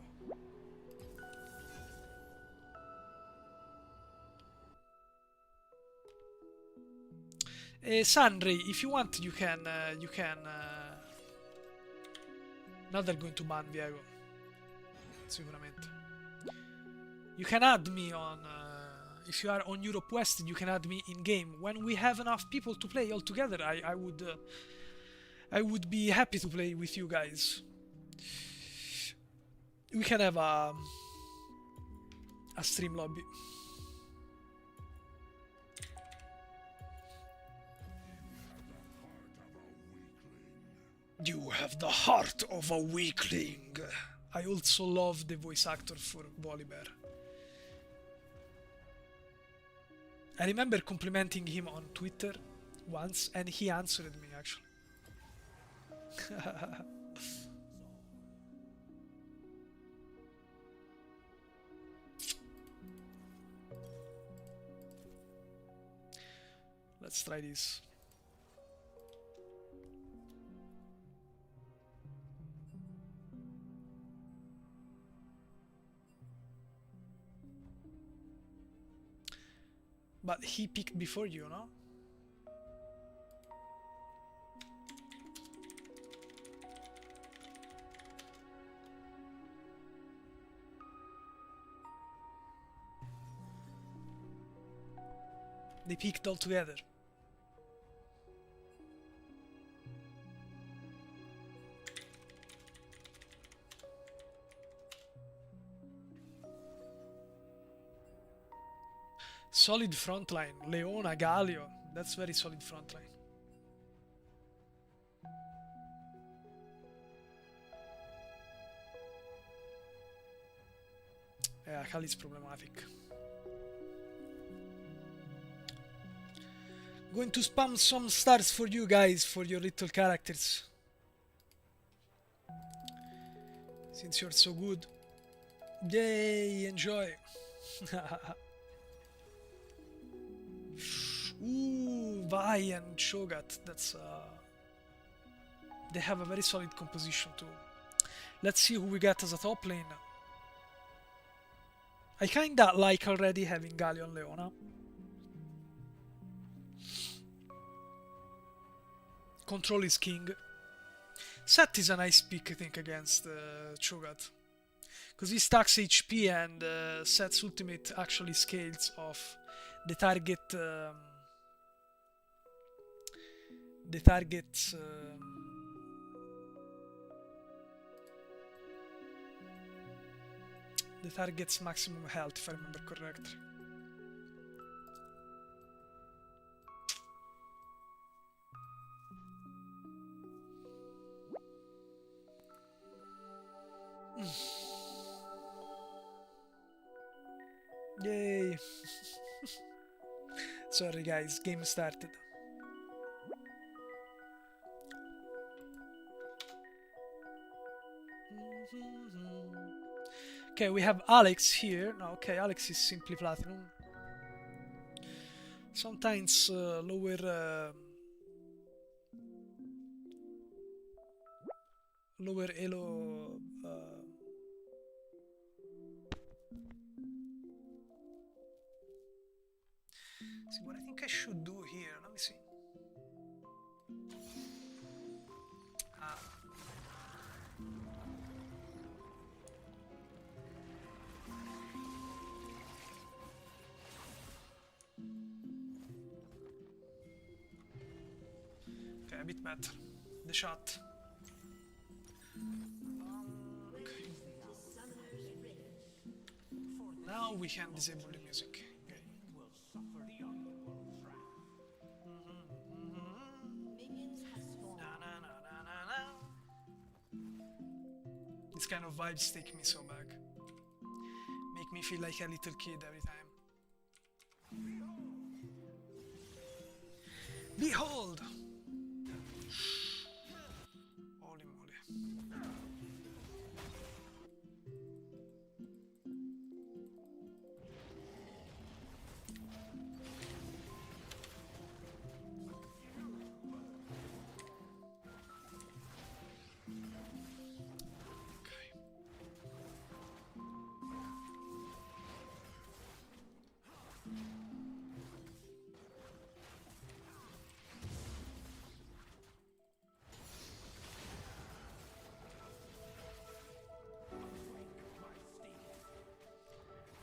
Sandri, if you want, you can. Now they're going to ban Viego. Sicuramente. You can add me on. If you are on Europe West, you can add me in game. When we have enough people to play all together, I would be happy to play with you guys. We can have a stream lobby. You have the heart of a weakling. I also love the voice actor for Volibear. I remember complimenting him on Twitter once, and he answered me actually. Let's try this. But he picked before you, no? They picked all together. Solid front line. Leona, Galio. That's very solid front line. Yeah, Kali's problematic. Going to spam some stars for you guys, for your little characters. Since you're so good. Yay, enjoy. Ooh, Vi and Shogat. That's they have a very solid composition too. Let's see who we get as a top lane. I kinda like already having Galio and Leona. Control is king. Set is a nice pick, I think, against Cho'Gath. Because he stacks HP and Set's ultimate actually scales off the target. The target's maximum health, if I remember correctly. Yay! Sorry guys, game started. Okay, we have Alex here. No, okay, Alex is simply platinum. Sometimes lower elo. See what I think I should do here. Let me see. Okay, a bit better. The shot. Okay. Now we can disable the music. Okay. This kind of vibes take me so back. Make me feel like a little kid every time. Behold! Holy moly.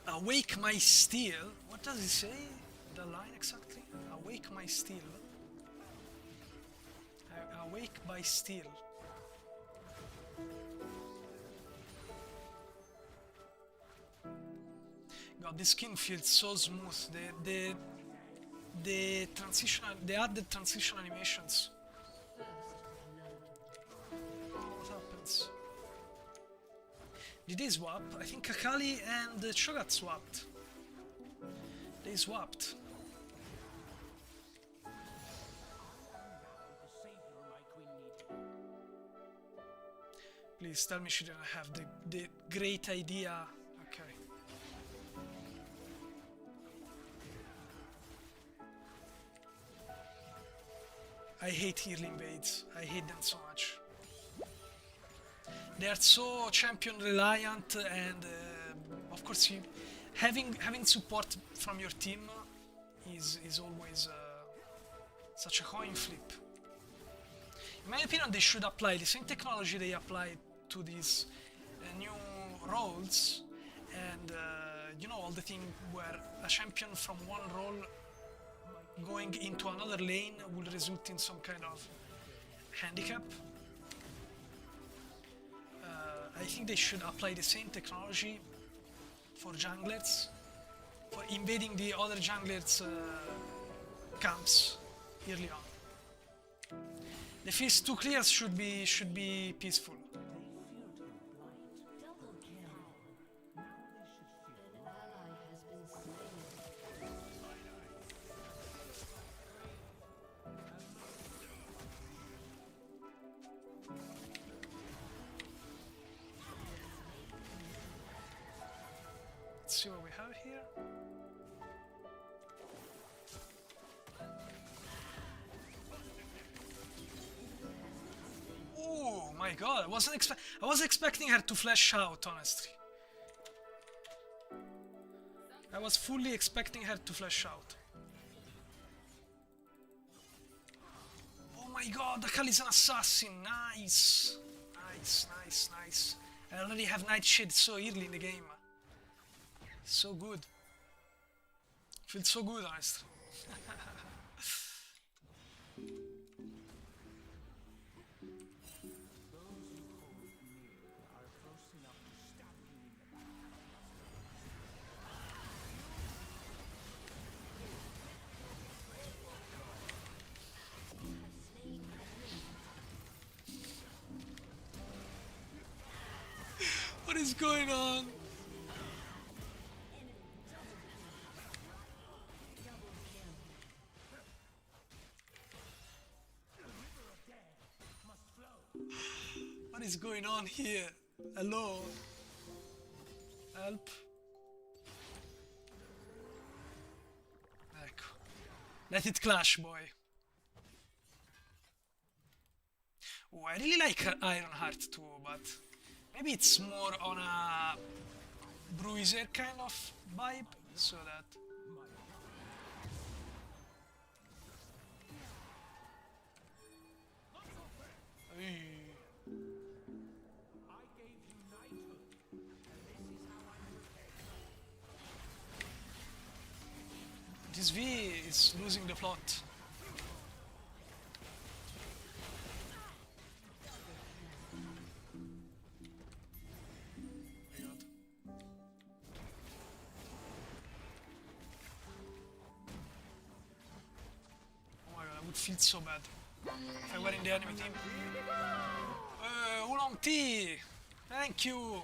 Awake my steel. What does it say? The line exactly? Awake my steel. Awake by steel. God, this skin feels so smooth. The transition, they added transition animations. What happens? Did they swap? I think Akali and Cho'Gath swapped. They swapped. Please tell me she didn't have the great idea. Okay. I hate early invades. I hate them so much. They are so champion reliant, and of course, having support from your team is always such a coin flip. In my opinion, they should apply the same technology they applied to these new roles, and you know, all the thing where a champion from one role going into another lane will result in some kind of handicap. I think they should apply the same technology for junglers, for invading the other junglers' camps early on. The first two clears should be peaceful. Let's see what we have here. Oh my god, I was expecting her to flash out, honestly. I was fully expecting her to flash out. Oh my god, Akali's an assassin. Nice. Nice, nice, nice. I already have Nightshade so early in the game. So good. Feels so good, honestly. What is going on? What is going on here? Hello? Help. Ecco. Let it clash, boy. Oh, I really like Ironheart too, but maybe it's more on a bruiser kind of vibe, so that... This V is losing the plot. Oh my god, I would feel so bad if I were in the enemy team. Oolong Tea! Thank you!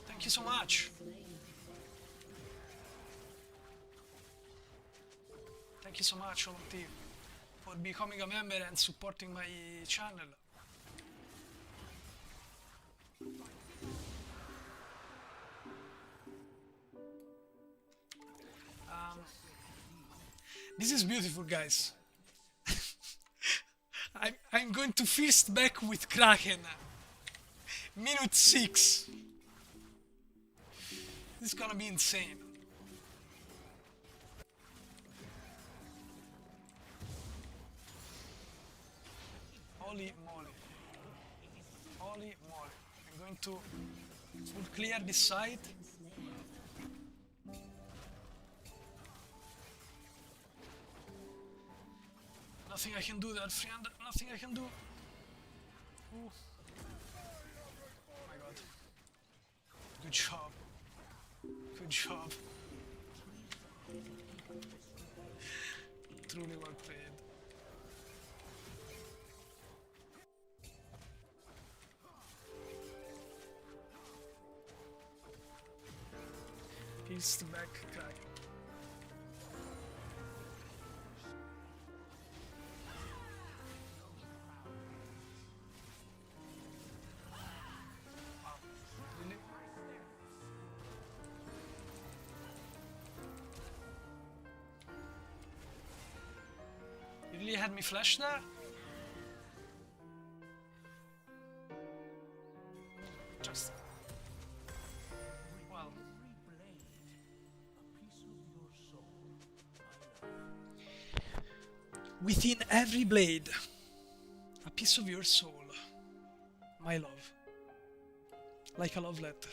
Thank you so much! Thank you so much, Oolong Tea, for becoming a member and supporting my channel. This is beautiful, guys. I'm going to first back with Kraken. Minute 6. This is gonna be insane. Holy moly. Holy moly. I'm going to full clear this side. Nothing I can do there, friend. Nothing I can do. Ooh. Oh my god. Good job. Good job. Truly well played. He's the back guy. You really had me flash there? Just... well... within every blade, a piece of your soul, my love, like a love letter.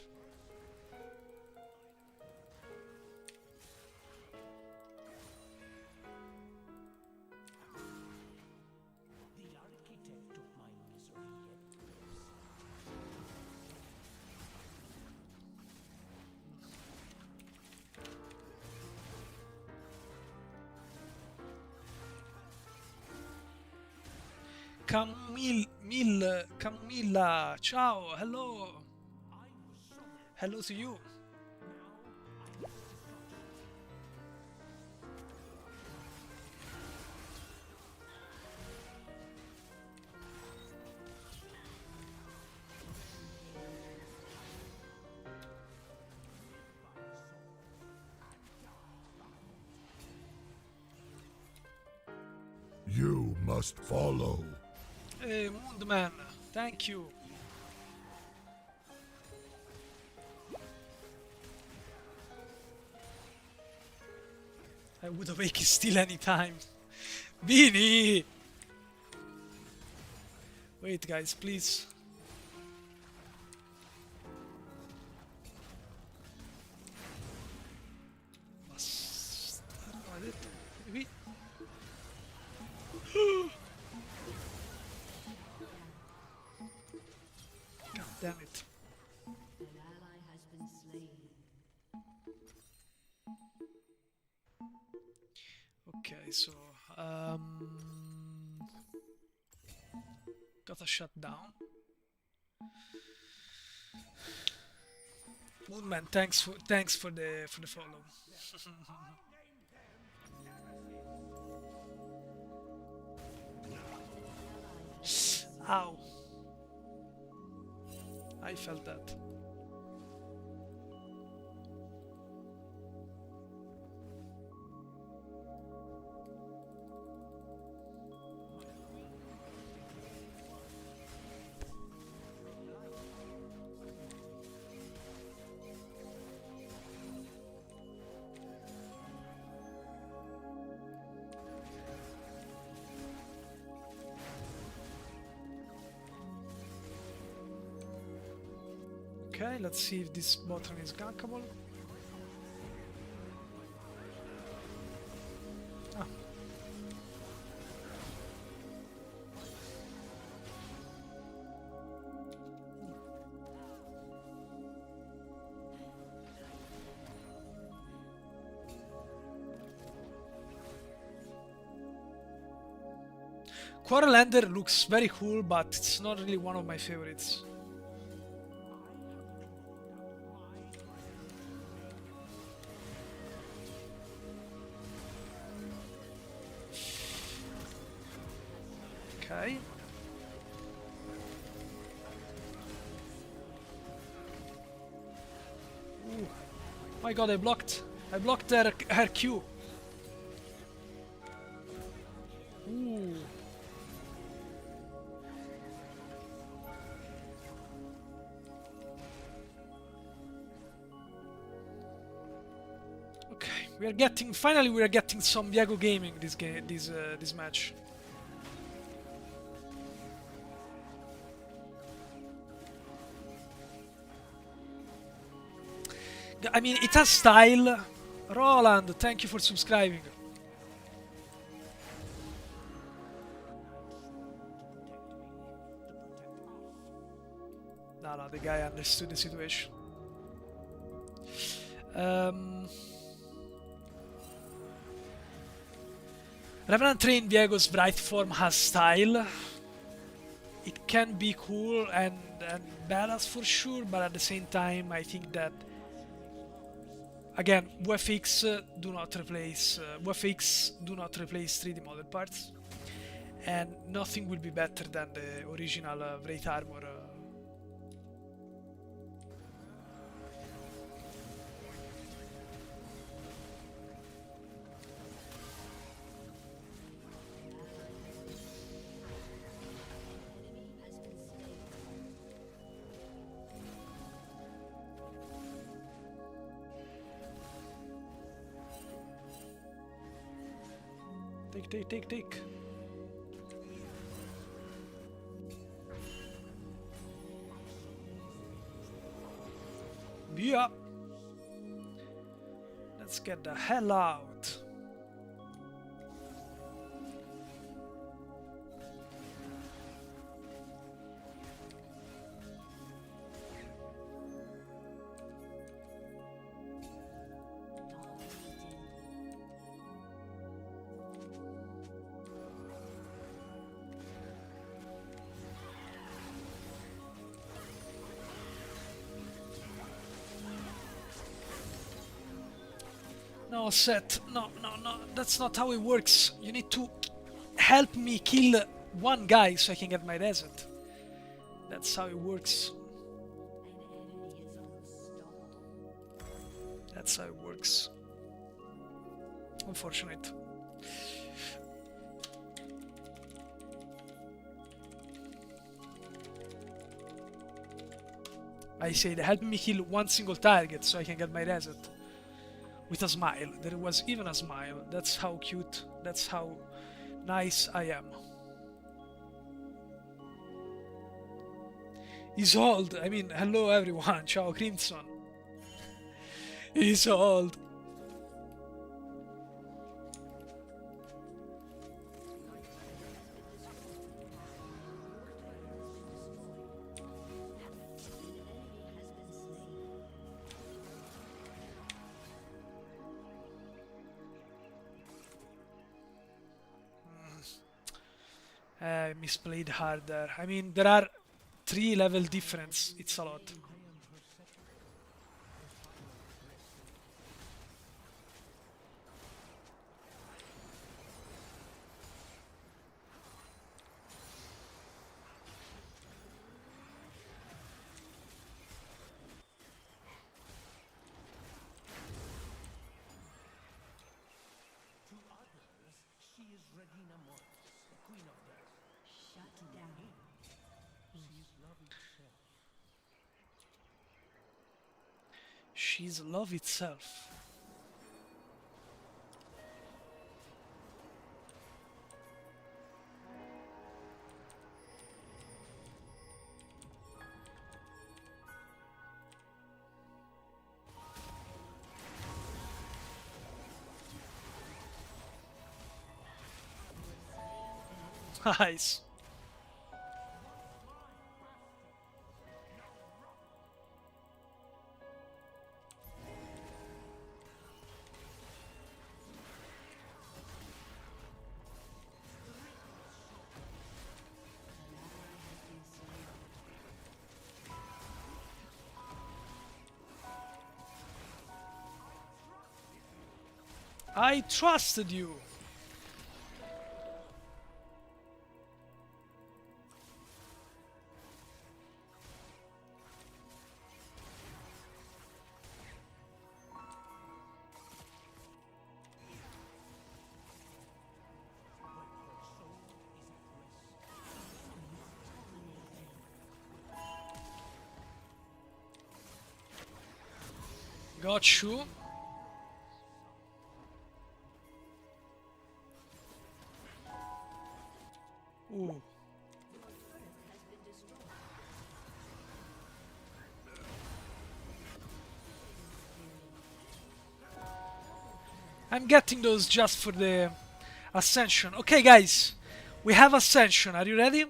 Camilla, ciao, hello. Hello to you. You must follow. Hey, Moonman, thank you. I would awake still any time. Beanie! Wait, guys, please. Maybe. God damn it. An ally has been slain. Okay, so gotta shut down. Moonman, thanks for the follow. Ow. I felt that. Okay, let's see if this bottom is gankable. Ah. Quarrel Ender looks very cool, but it's not really one of my favorites. Okay. Ooh. My god, I blocked her Q. Ooh. Okay, finally we are getting some Diego gaming this match. I mean, it has style. Roland, thank you for subscribing. No, the guy understood the situation. Revenant Train Diego's bright form has style. It can be cool and badass for sure, but at the same time, I think that again, VFX do not replace 3D model parts, and nothing will be better than the original Wraith Armor. Take. Yeah. Let's get the hell out. No, Seth. No. That's not how it works. You need to help me kill one guy so I can get my desert. That's how it works. That's how it works. Unfortunate. I said, help me kill one single target so I can get my desert. With a smile. There was even a smile. That's how cute. That's how nice I am. He's old. I mean, hello everyone. Ciao Crimson. He's old. Misplayed harder. I mean, there are 3 level difference. It's a lot. Shut down. She's love itself. Nice. I trusted you. Got you. Ooh. I'm getting those just for the Ascension. Okay, guys. We have Ascension. Are you ready?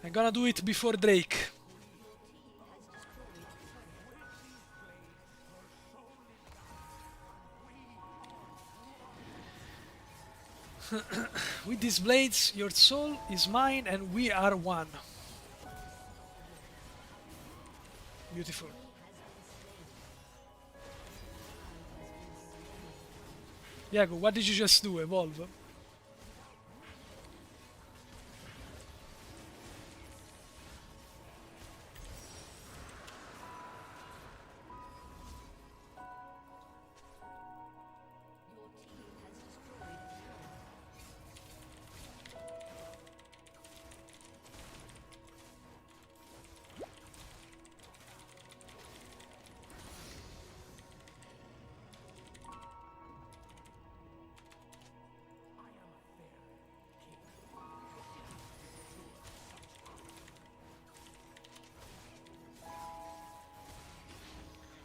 I'm gonna do it before Drake. With these blades, your soul is mine and we are one. Beautiful. Diego, what did you just do? Evolve?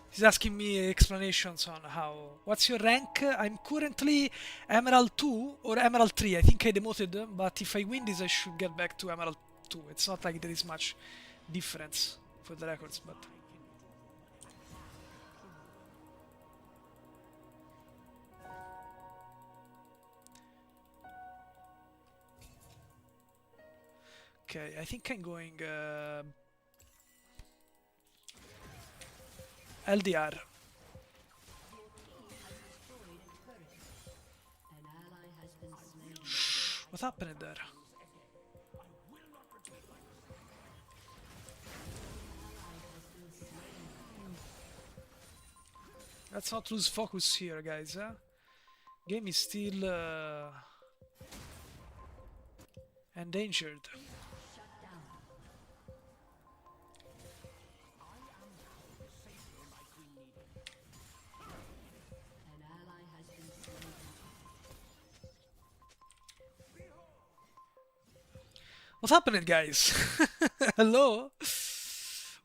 He's asking me explanations on how. What's your rank? I'm currently Emerald 2 or Emerald 3. I think I demoted, but if I win this, I should get back to Emerald 2. It's not like there is much difference for the records, but. Okay, I think I'm going LDR. An ally has been slain. What happened there? Let's not lose focus here, guys. Game is still endangered. An ally has been slain. What happened, guys? Hello?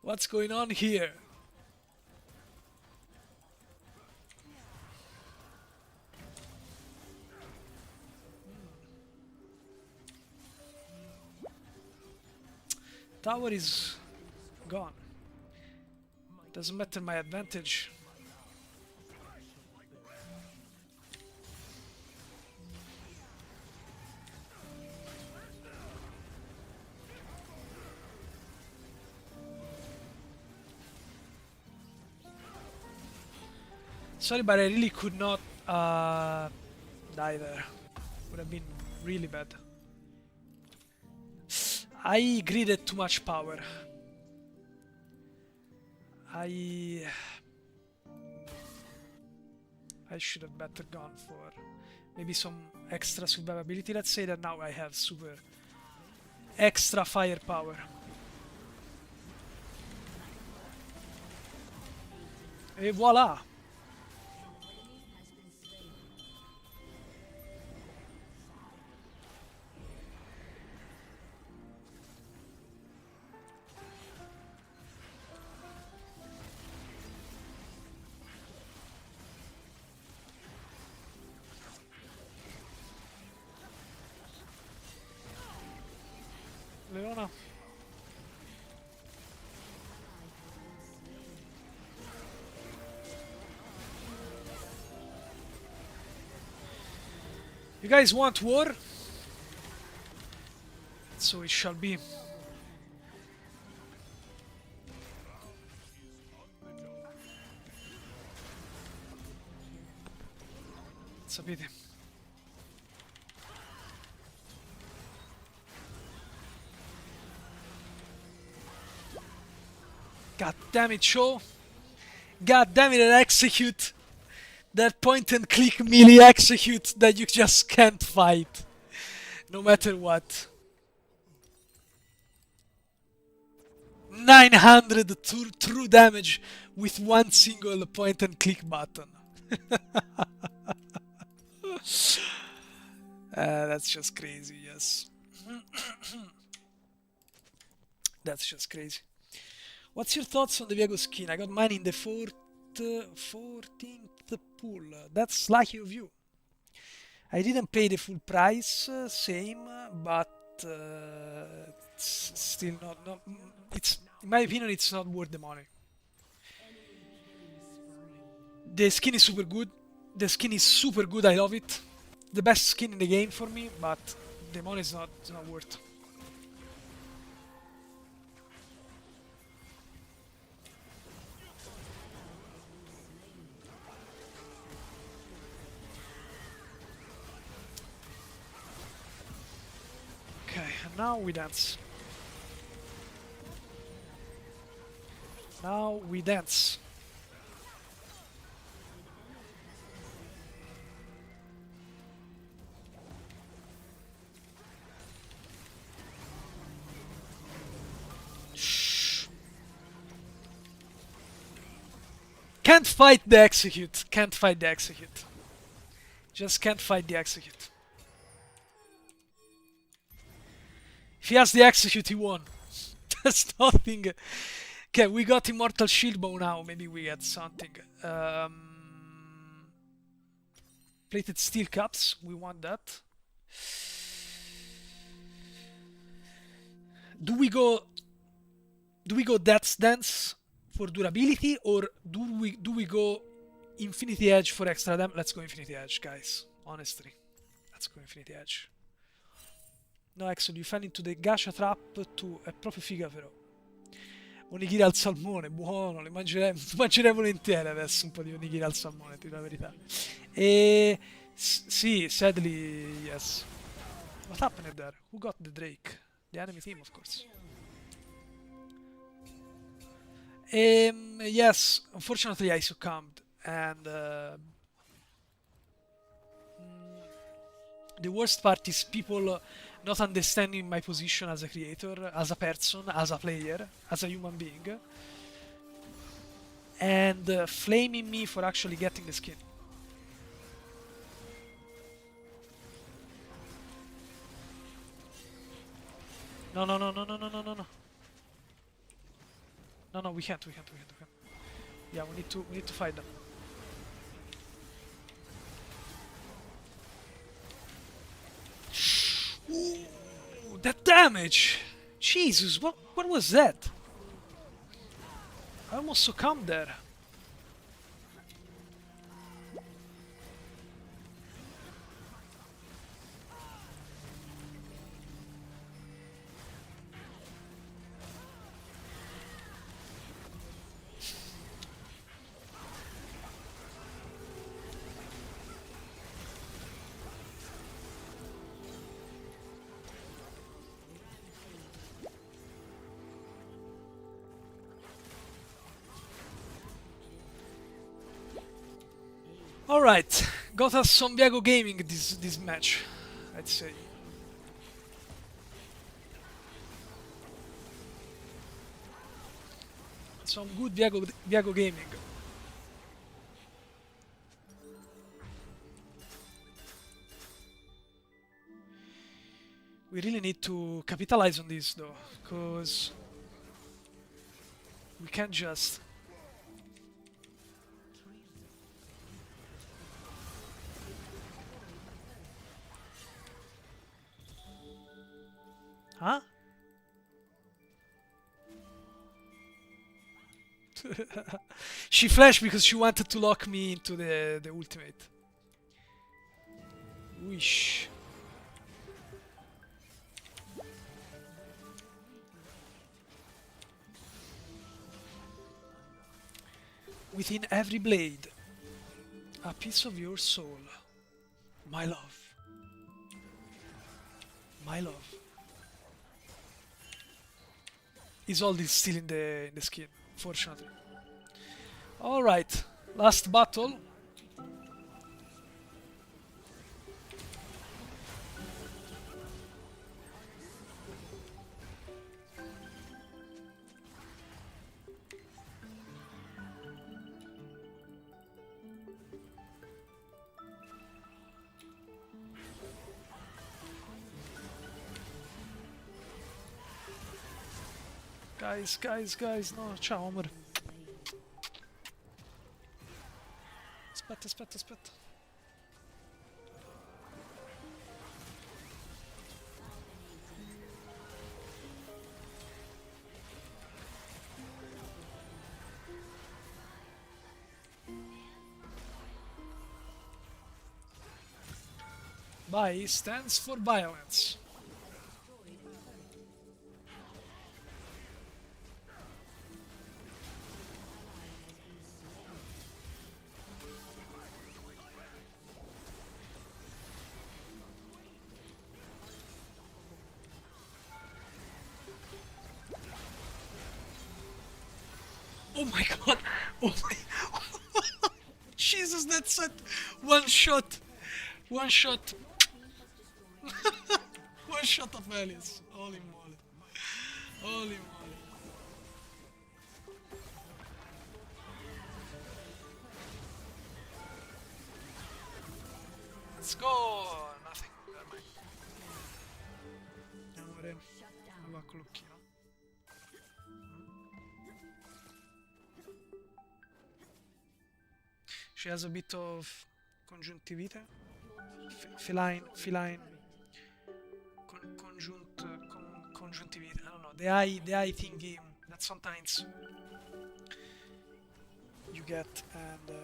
What's going on here? Tower is gone. Doesn't matter my advantage. Sorry, but I really could not die there. Would have been really bad. I greeded too much power. I should have better gone for maybe some extra survivability. Let's say that now I have super extra firepower. Et voila! You guys want war? So it shall be. It's a pity. God damn it, show. God damn it, and execute. That point and click melee execute that you just can't fight. No matter what. 900 true damage with one single point and click button. That's just crazy, yes. That's just crazy. What's your thoughts on the Viego skin? I got mine in the 14th pool. That's lucky of you. I didn't pay the full price, same, but it's still not. It's, in my opinion, it's not worth the money. The skin is super good. The skin is super good. I love it. The best skin in the game for me, but the money is not worth. Okay, and now we dance. Now we dance. Shh. Can't fight the execute. Can't fight the execute. Just can't fight the execute. If he has the execute, he won. There's nothing. Okay, we got Immortal Shield Bow now. Maybe we get something. Plated Steel Cups. We want that. Do we go Death's Dance for durability, or do we go Infinity Edge for extra damage? Let's go Infinity Edge, guys. Honestly, let's go Infinity Edge. No, Exo, you fell into the gacha trap tu. È proprio figa però. Onigiri al salmone, buono, li mangerei volentieri adesso un po' di onigiri al salmone, ti dico la verità. E sì, sadly, yes. What happened there? Who got the Drake? The enemy team, of course. Yes, unfortunately I succumbed, and the worst part is people not understanding my position as a creator, as a person, as a player, as a human being, and flaming me for actually getting the skin. No, no, no, no, no, no, no, no, no. No, no, we can't. Yeah, we need to fight them. Ooh, that damage! Jesus, what was that? I almost succumbed there. Alright, got us some Viego gaming this match, I'd say. Some good Viego gaming. We really need to capitalize on this though, because we can't just... Huh? She flashed because she wanted to lock me into the ultimate. Wish. Within every blade, a piece of your soul. My love. My love. Isolde is still in the skin, fortunately. Alright, last battle. Guys, no, ciao amore. Aspetta. Bi stands for violence. Oh my god! Oh my... Jesus, that's it! One shot! One shot! One shot of Alice. Holy moly. Holy moly. Let's go! Nothing. Never mind. Amore. Va con l'occhino. She has a bit of conjunctivite. Feline. Conjunctivite. I don't know. The eye thingy that sometimes you get, and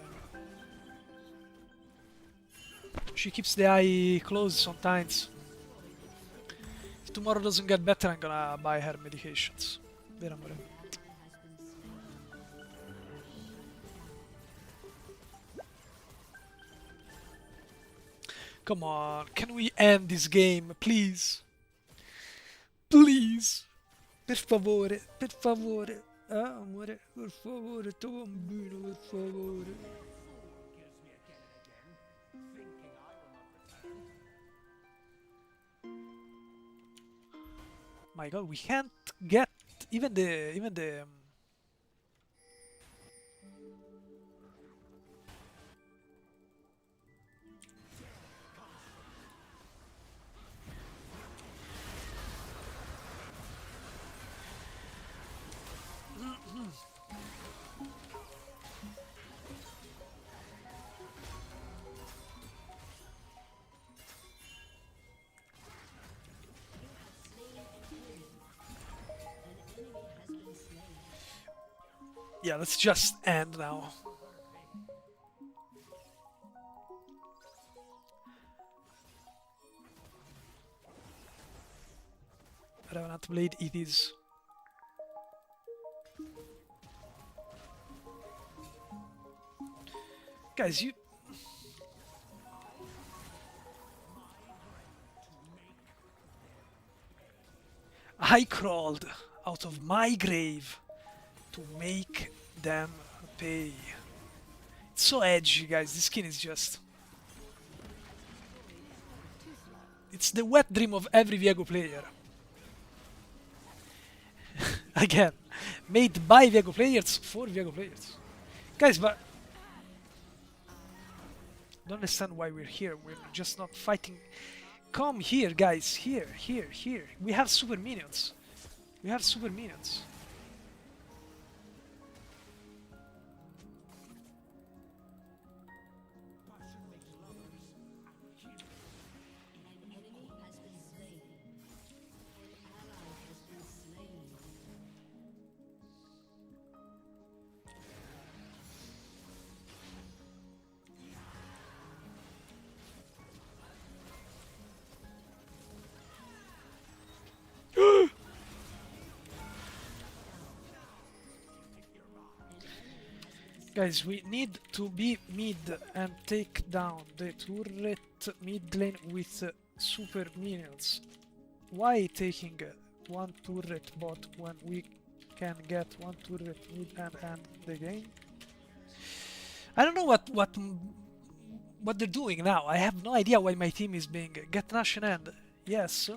she keeps the eye closed sometimes. If tomorrow doesn't get better, I'm gonna buy her medications. Vero amore? Come on, can we end this game, please? Please! Per favore, per favore. Ah, amore, per favore, tuo bambino, per favore. My god, we can't get even the yeah, let's just end now. Revenant Blade it is. Guys, you... I crawled out of my grave to make them pay. It's so edgy, guys. This skin is just... It's the wet dream of every Viego player. Again, made by Viego players for Viego players. Guys, but... don't understand why we're here. We're just not fighting. Come here, guys. Here. We have super minions. Guys, we need to be mid and take down the turret mid lane with super minions. Why taking one turret bot when we can get one turret mid and end the game? I don't know what they're doing now. I have no idea why my team is being get Nash and end. Yes.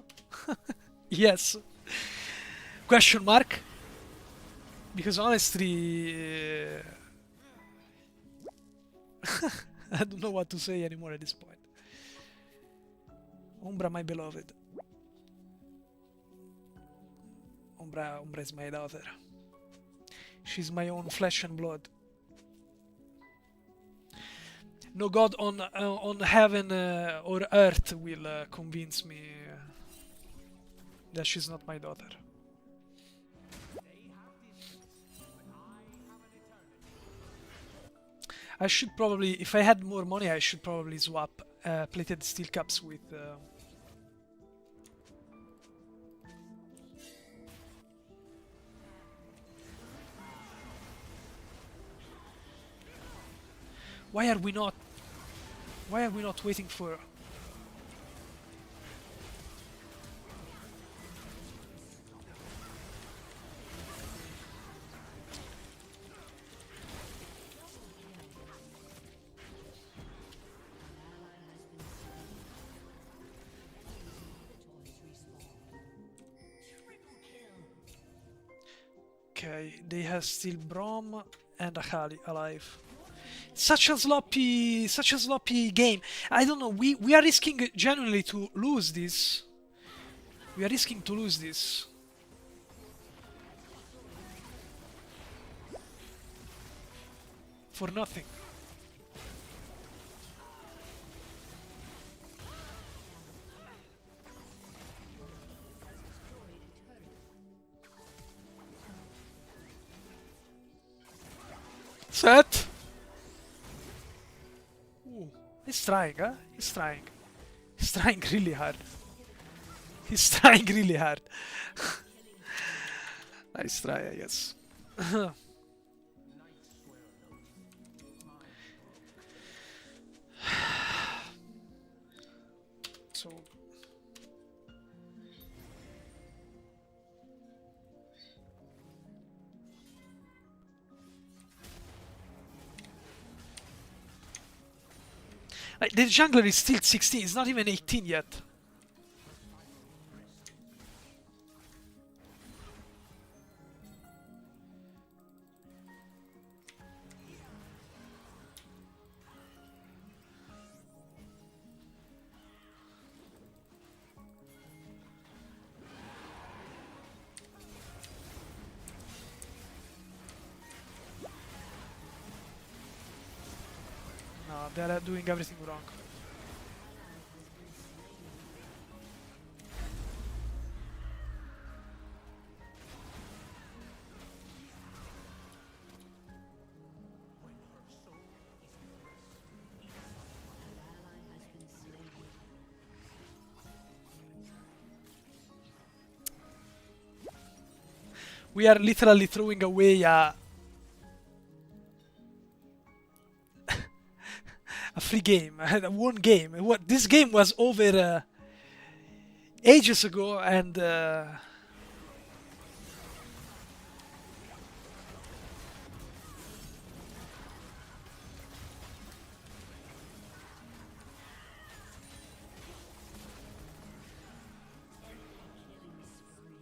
Yes. Question mark? Because honestly, I don't know what to say anymore at this point. Umbra, my beloved. Umbra is my daughter. She's my own flesh and blood. No god on heaven or earth will convince me that she's not my daughter. I should probably, if I had more money, I should probably swap plated steel caps with. Why are we not? Why are we not waiting for? Okay, they have still Brom and Akali alive. Such a sloppy game. I don't know. We are risking genuinely to lose this. We are risking to lose this. For nothing. Set. Ooh, he's trying, huh? He's trying. He's trying really hard. He's trying really hard. Nice try, I guess. So like, the jungler is still 16, it's not even 18 yet. No, they're doing everything wrong. We are literally throwing away a free game, one game. What this game was over ages ago, and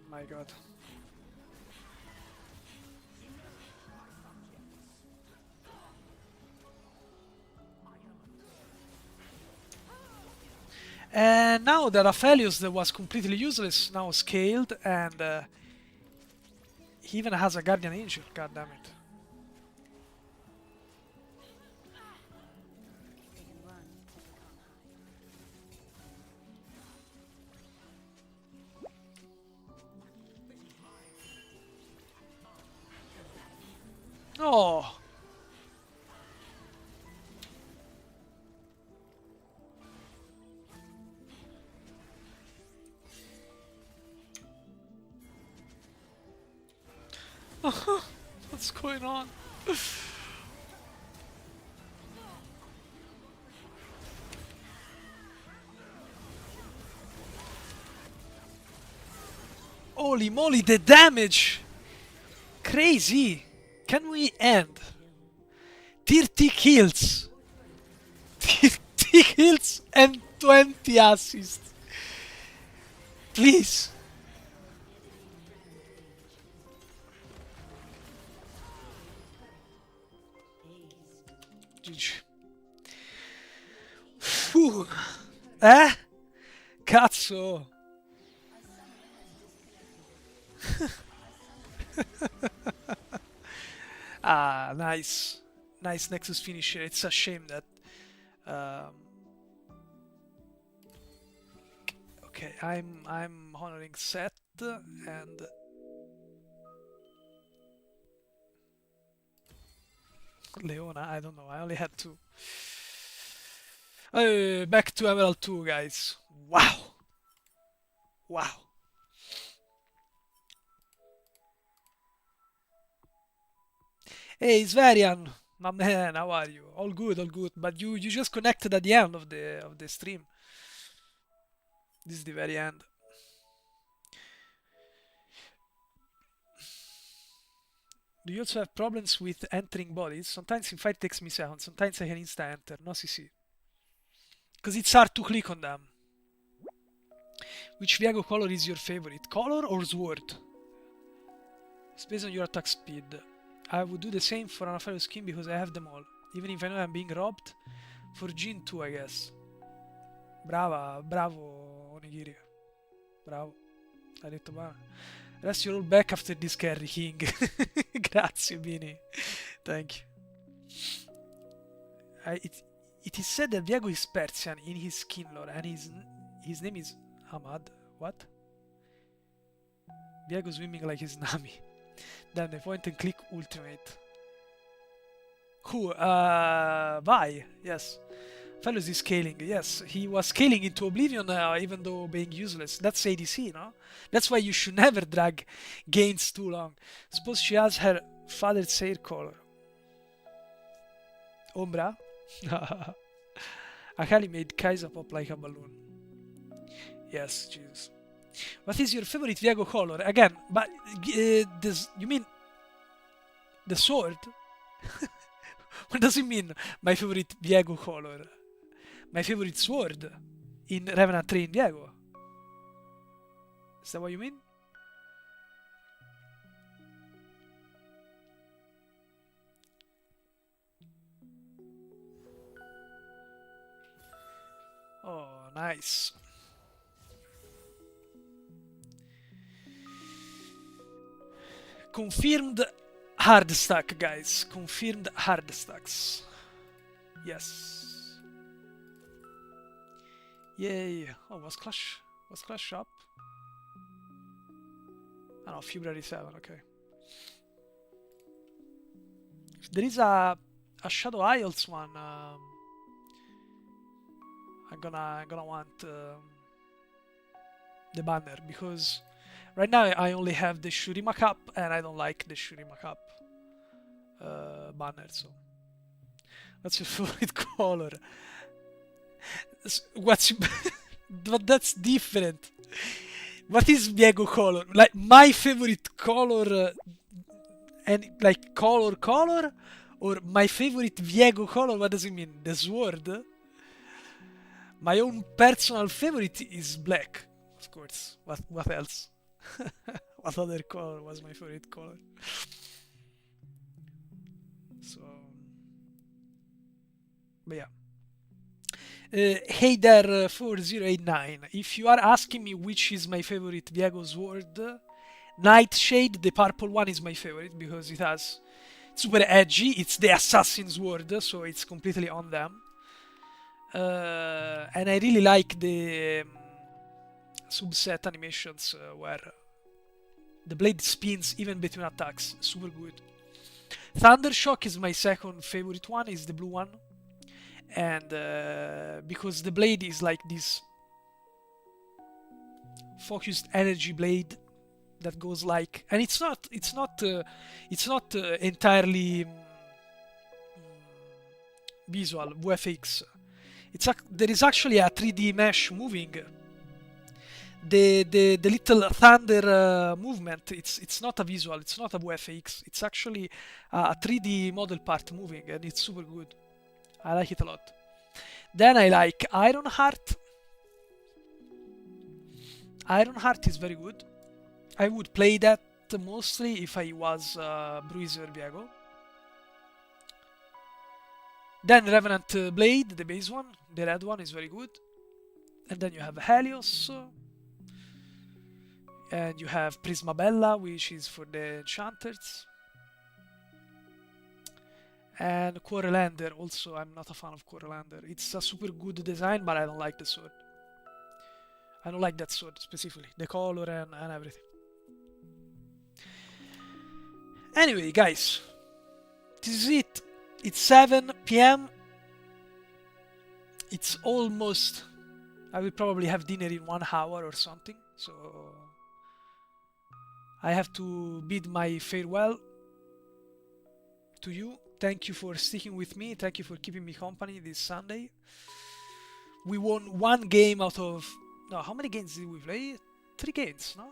my God. And now the Raphelios that was completely useless now scaled, and he even has a Guardian Angel, god damn it. Oh! What's going on? Holy moly, the damage! Crazy! Can we end? 30 kills! 30 kills and 20 assists! Please! GG. Fuh. Cazzo! Ah, nice. Nice Nexus finisher. It's a shame that... okay, I'm honoring Seth and... Leona, I don't know, I only had two. Back to Emerald 2, guys. Wow! Wow! Hey, Sverian, my man, how are you? All good, all good. But you just connected at the end of the stream. This is the very end. Do you also have problems with entering bodies? Sometimes in fight it takes me seconds, sometimes I can insta enter. No CC. Because it's hard to click on them. Which Viago color is your favorite? Color or sword? It's based on your attack speed. I would do the same for an Anafaro skin because I have them all. Even if I know I'm being robbed. For Jin too, I guess. Brava, bravo Onigiri. Bravo. Hai detto bene. Rest your all back after this carry, King. Grazie, Bini. Thank you. It is said that Viago is Persian in his skin lore, and his name is Ahmad. What? Viago swimming like his Nami. Then the point and click ultimate. Who? Vi. Yes. Fellows is scaling. Yes, he was scaling into Oblivion even though being useless. That's ADC, no? That's why you should never drag gains too long. Suppose she has her father's hair color. Ombra? Akali made Kai'Sa pop like a balloon. Yes, Jesus. What is your favorite Viago color? Again, but this, you mean the sword? What does it mean, my favorite Viago color? My favorite sword in Revenant 3 in Viago? Is that what you mean? Oh, nice. Confirmed hard stack, guys. Confirmed hard stacks. Yes. Yay. Oh, was Clash up? Oh no, February 7, okay. If there is a Shadow Isles one, I'm gonna want the banner, because right now I only have the Shurima Cup and I don't like the Shurima Cup banner. So what's your favorite color? What's but that's different. What is Viego color? Like my favorite color and like color or my favorite Viego color? What does it mean? The sword? My own personal favorite is black, of course. What else? What other color was my favorite color? So, but yeah. Hey there, 4089. If you are asking me which is my favorite Viego sword, Nightshade, the purple one, is my favorite because it has super edgy. It's the assassin sword, so it's completely on them. And I really like the subset animations where the blade spins even between attacks. Super good. Thundershock is my second favorite one, is the blue one. And because the blade is like this focused energy blade that goes like, and it's not entirely visual VFX. There is actually a 3D mesh moving the little thunder movement, it's not a visual, it's not a VFX, it's actually a 3D model part moving, and it's super good. I like it a lot. Then I like Ironheart. Ironheart is very good. I would play that mostly if I was Bruiser Viego. Then Revenant Blade, the base one, the red one is very good. And then you have Helios. And you have Prismabella, which is for the enchanters. And Quarrelander, also I'm not a fan of Quarrelander. It's a super good design, but I don't like the sword. I don't like that sword specifically, the color and everything. Anyway, guys, this is it. It's 7 p.m. It's almost... I will probably have dinner in 1 hour or something, so... I have to bid my farewell to you. Thank you for sticking with me. Thank you for keeping me company this Sunday. We won 1 game out of... No, how many games did we play? 3 games, no?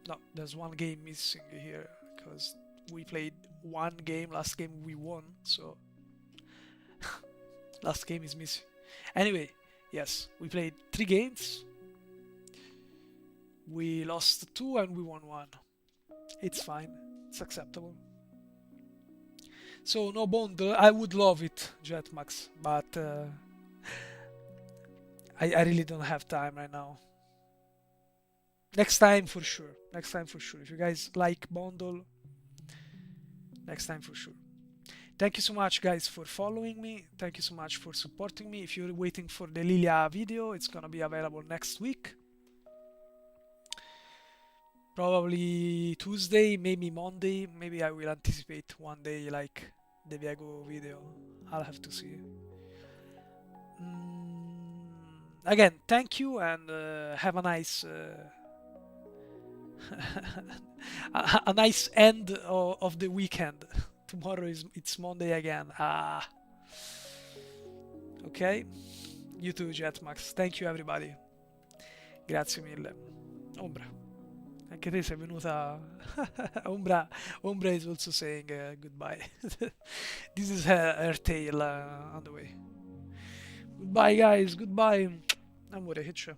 No, there's 1 game missing here because we played 1 game. Last game we won, so last game is missing. Anyway, yes, we played 3 games. We lost 2 and we won 1. It's fine. It's acceptable. So no bundle. I would love it, Jetmax, but I really don't have time right now. Next time for sure. Next time for sure. If you guys like bundle, next time for sure. Thank you so much, guys, for following me. Thank you so much for supporting me. If you're waiting for the Lilia video, it's gonna be available next week. Probably Tuesday, maybe Monday. Maybe I will anticipate one day like the Viego video. I'll have to see. Again, thank you and have a nice a nice end of the weekend. Tomorrow it's Monday again. Ok? You too, Jetmax. Thank you everybody. Grazie mille. Ombra. Anche te sei venuta. Ombra is also saying goodbye. This is her tale on the way. Goodbye, guys. Goodbye. Amore, che c'è?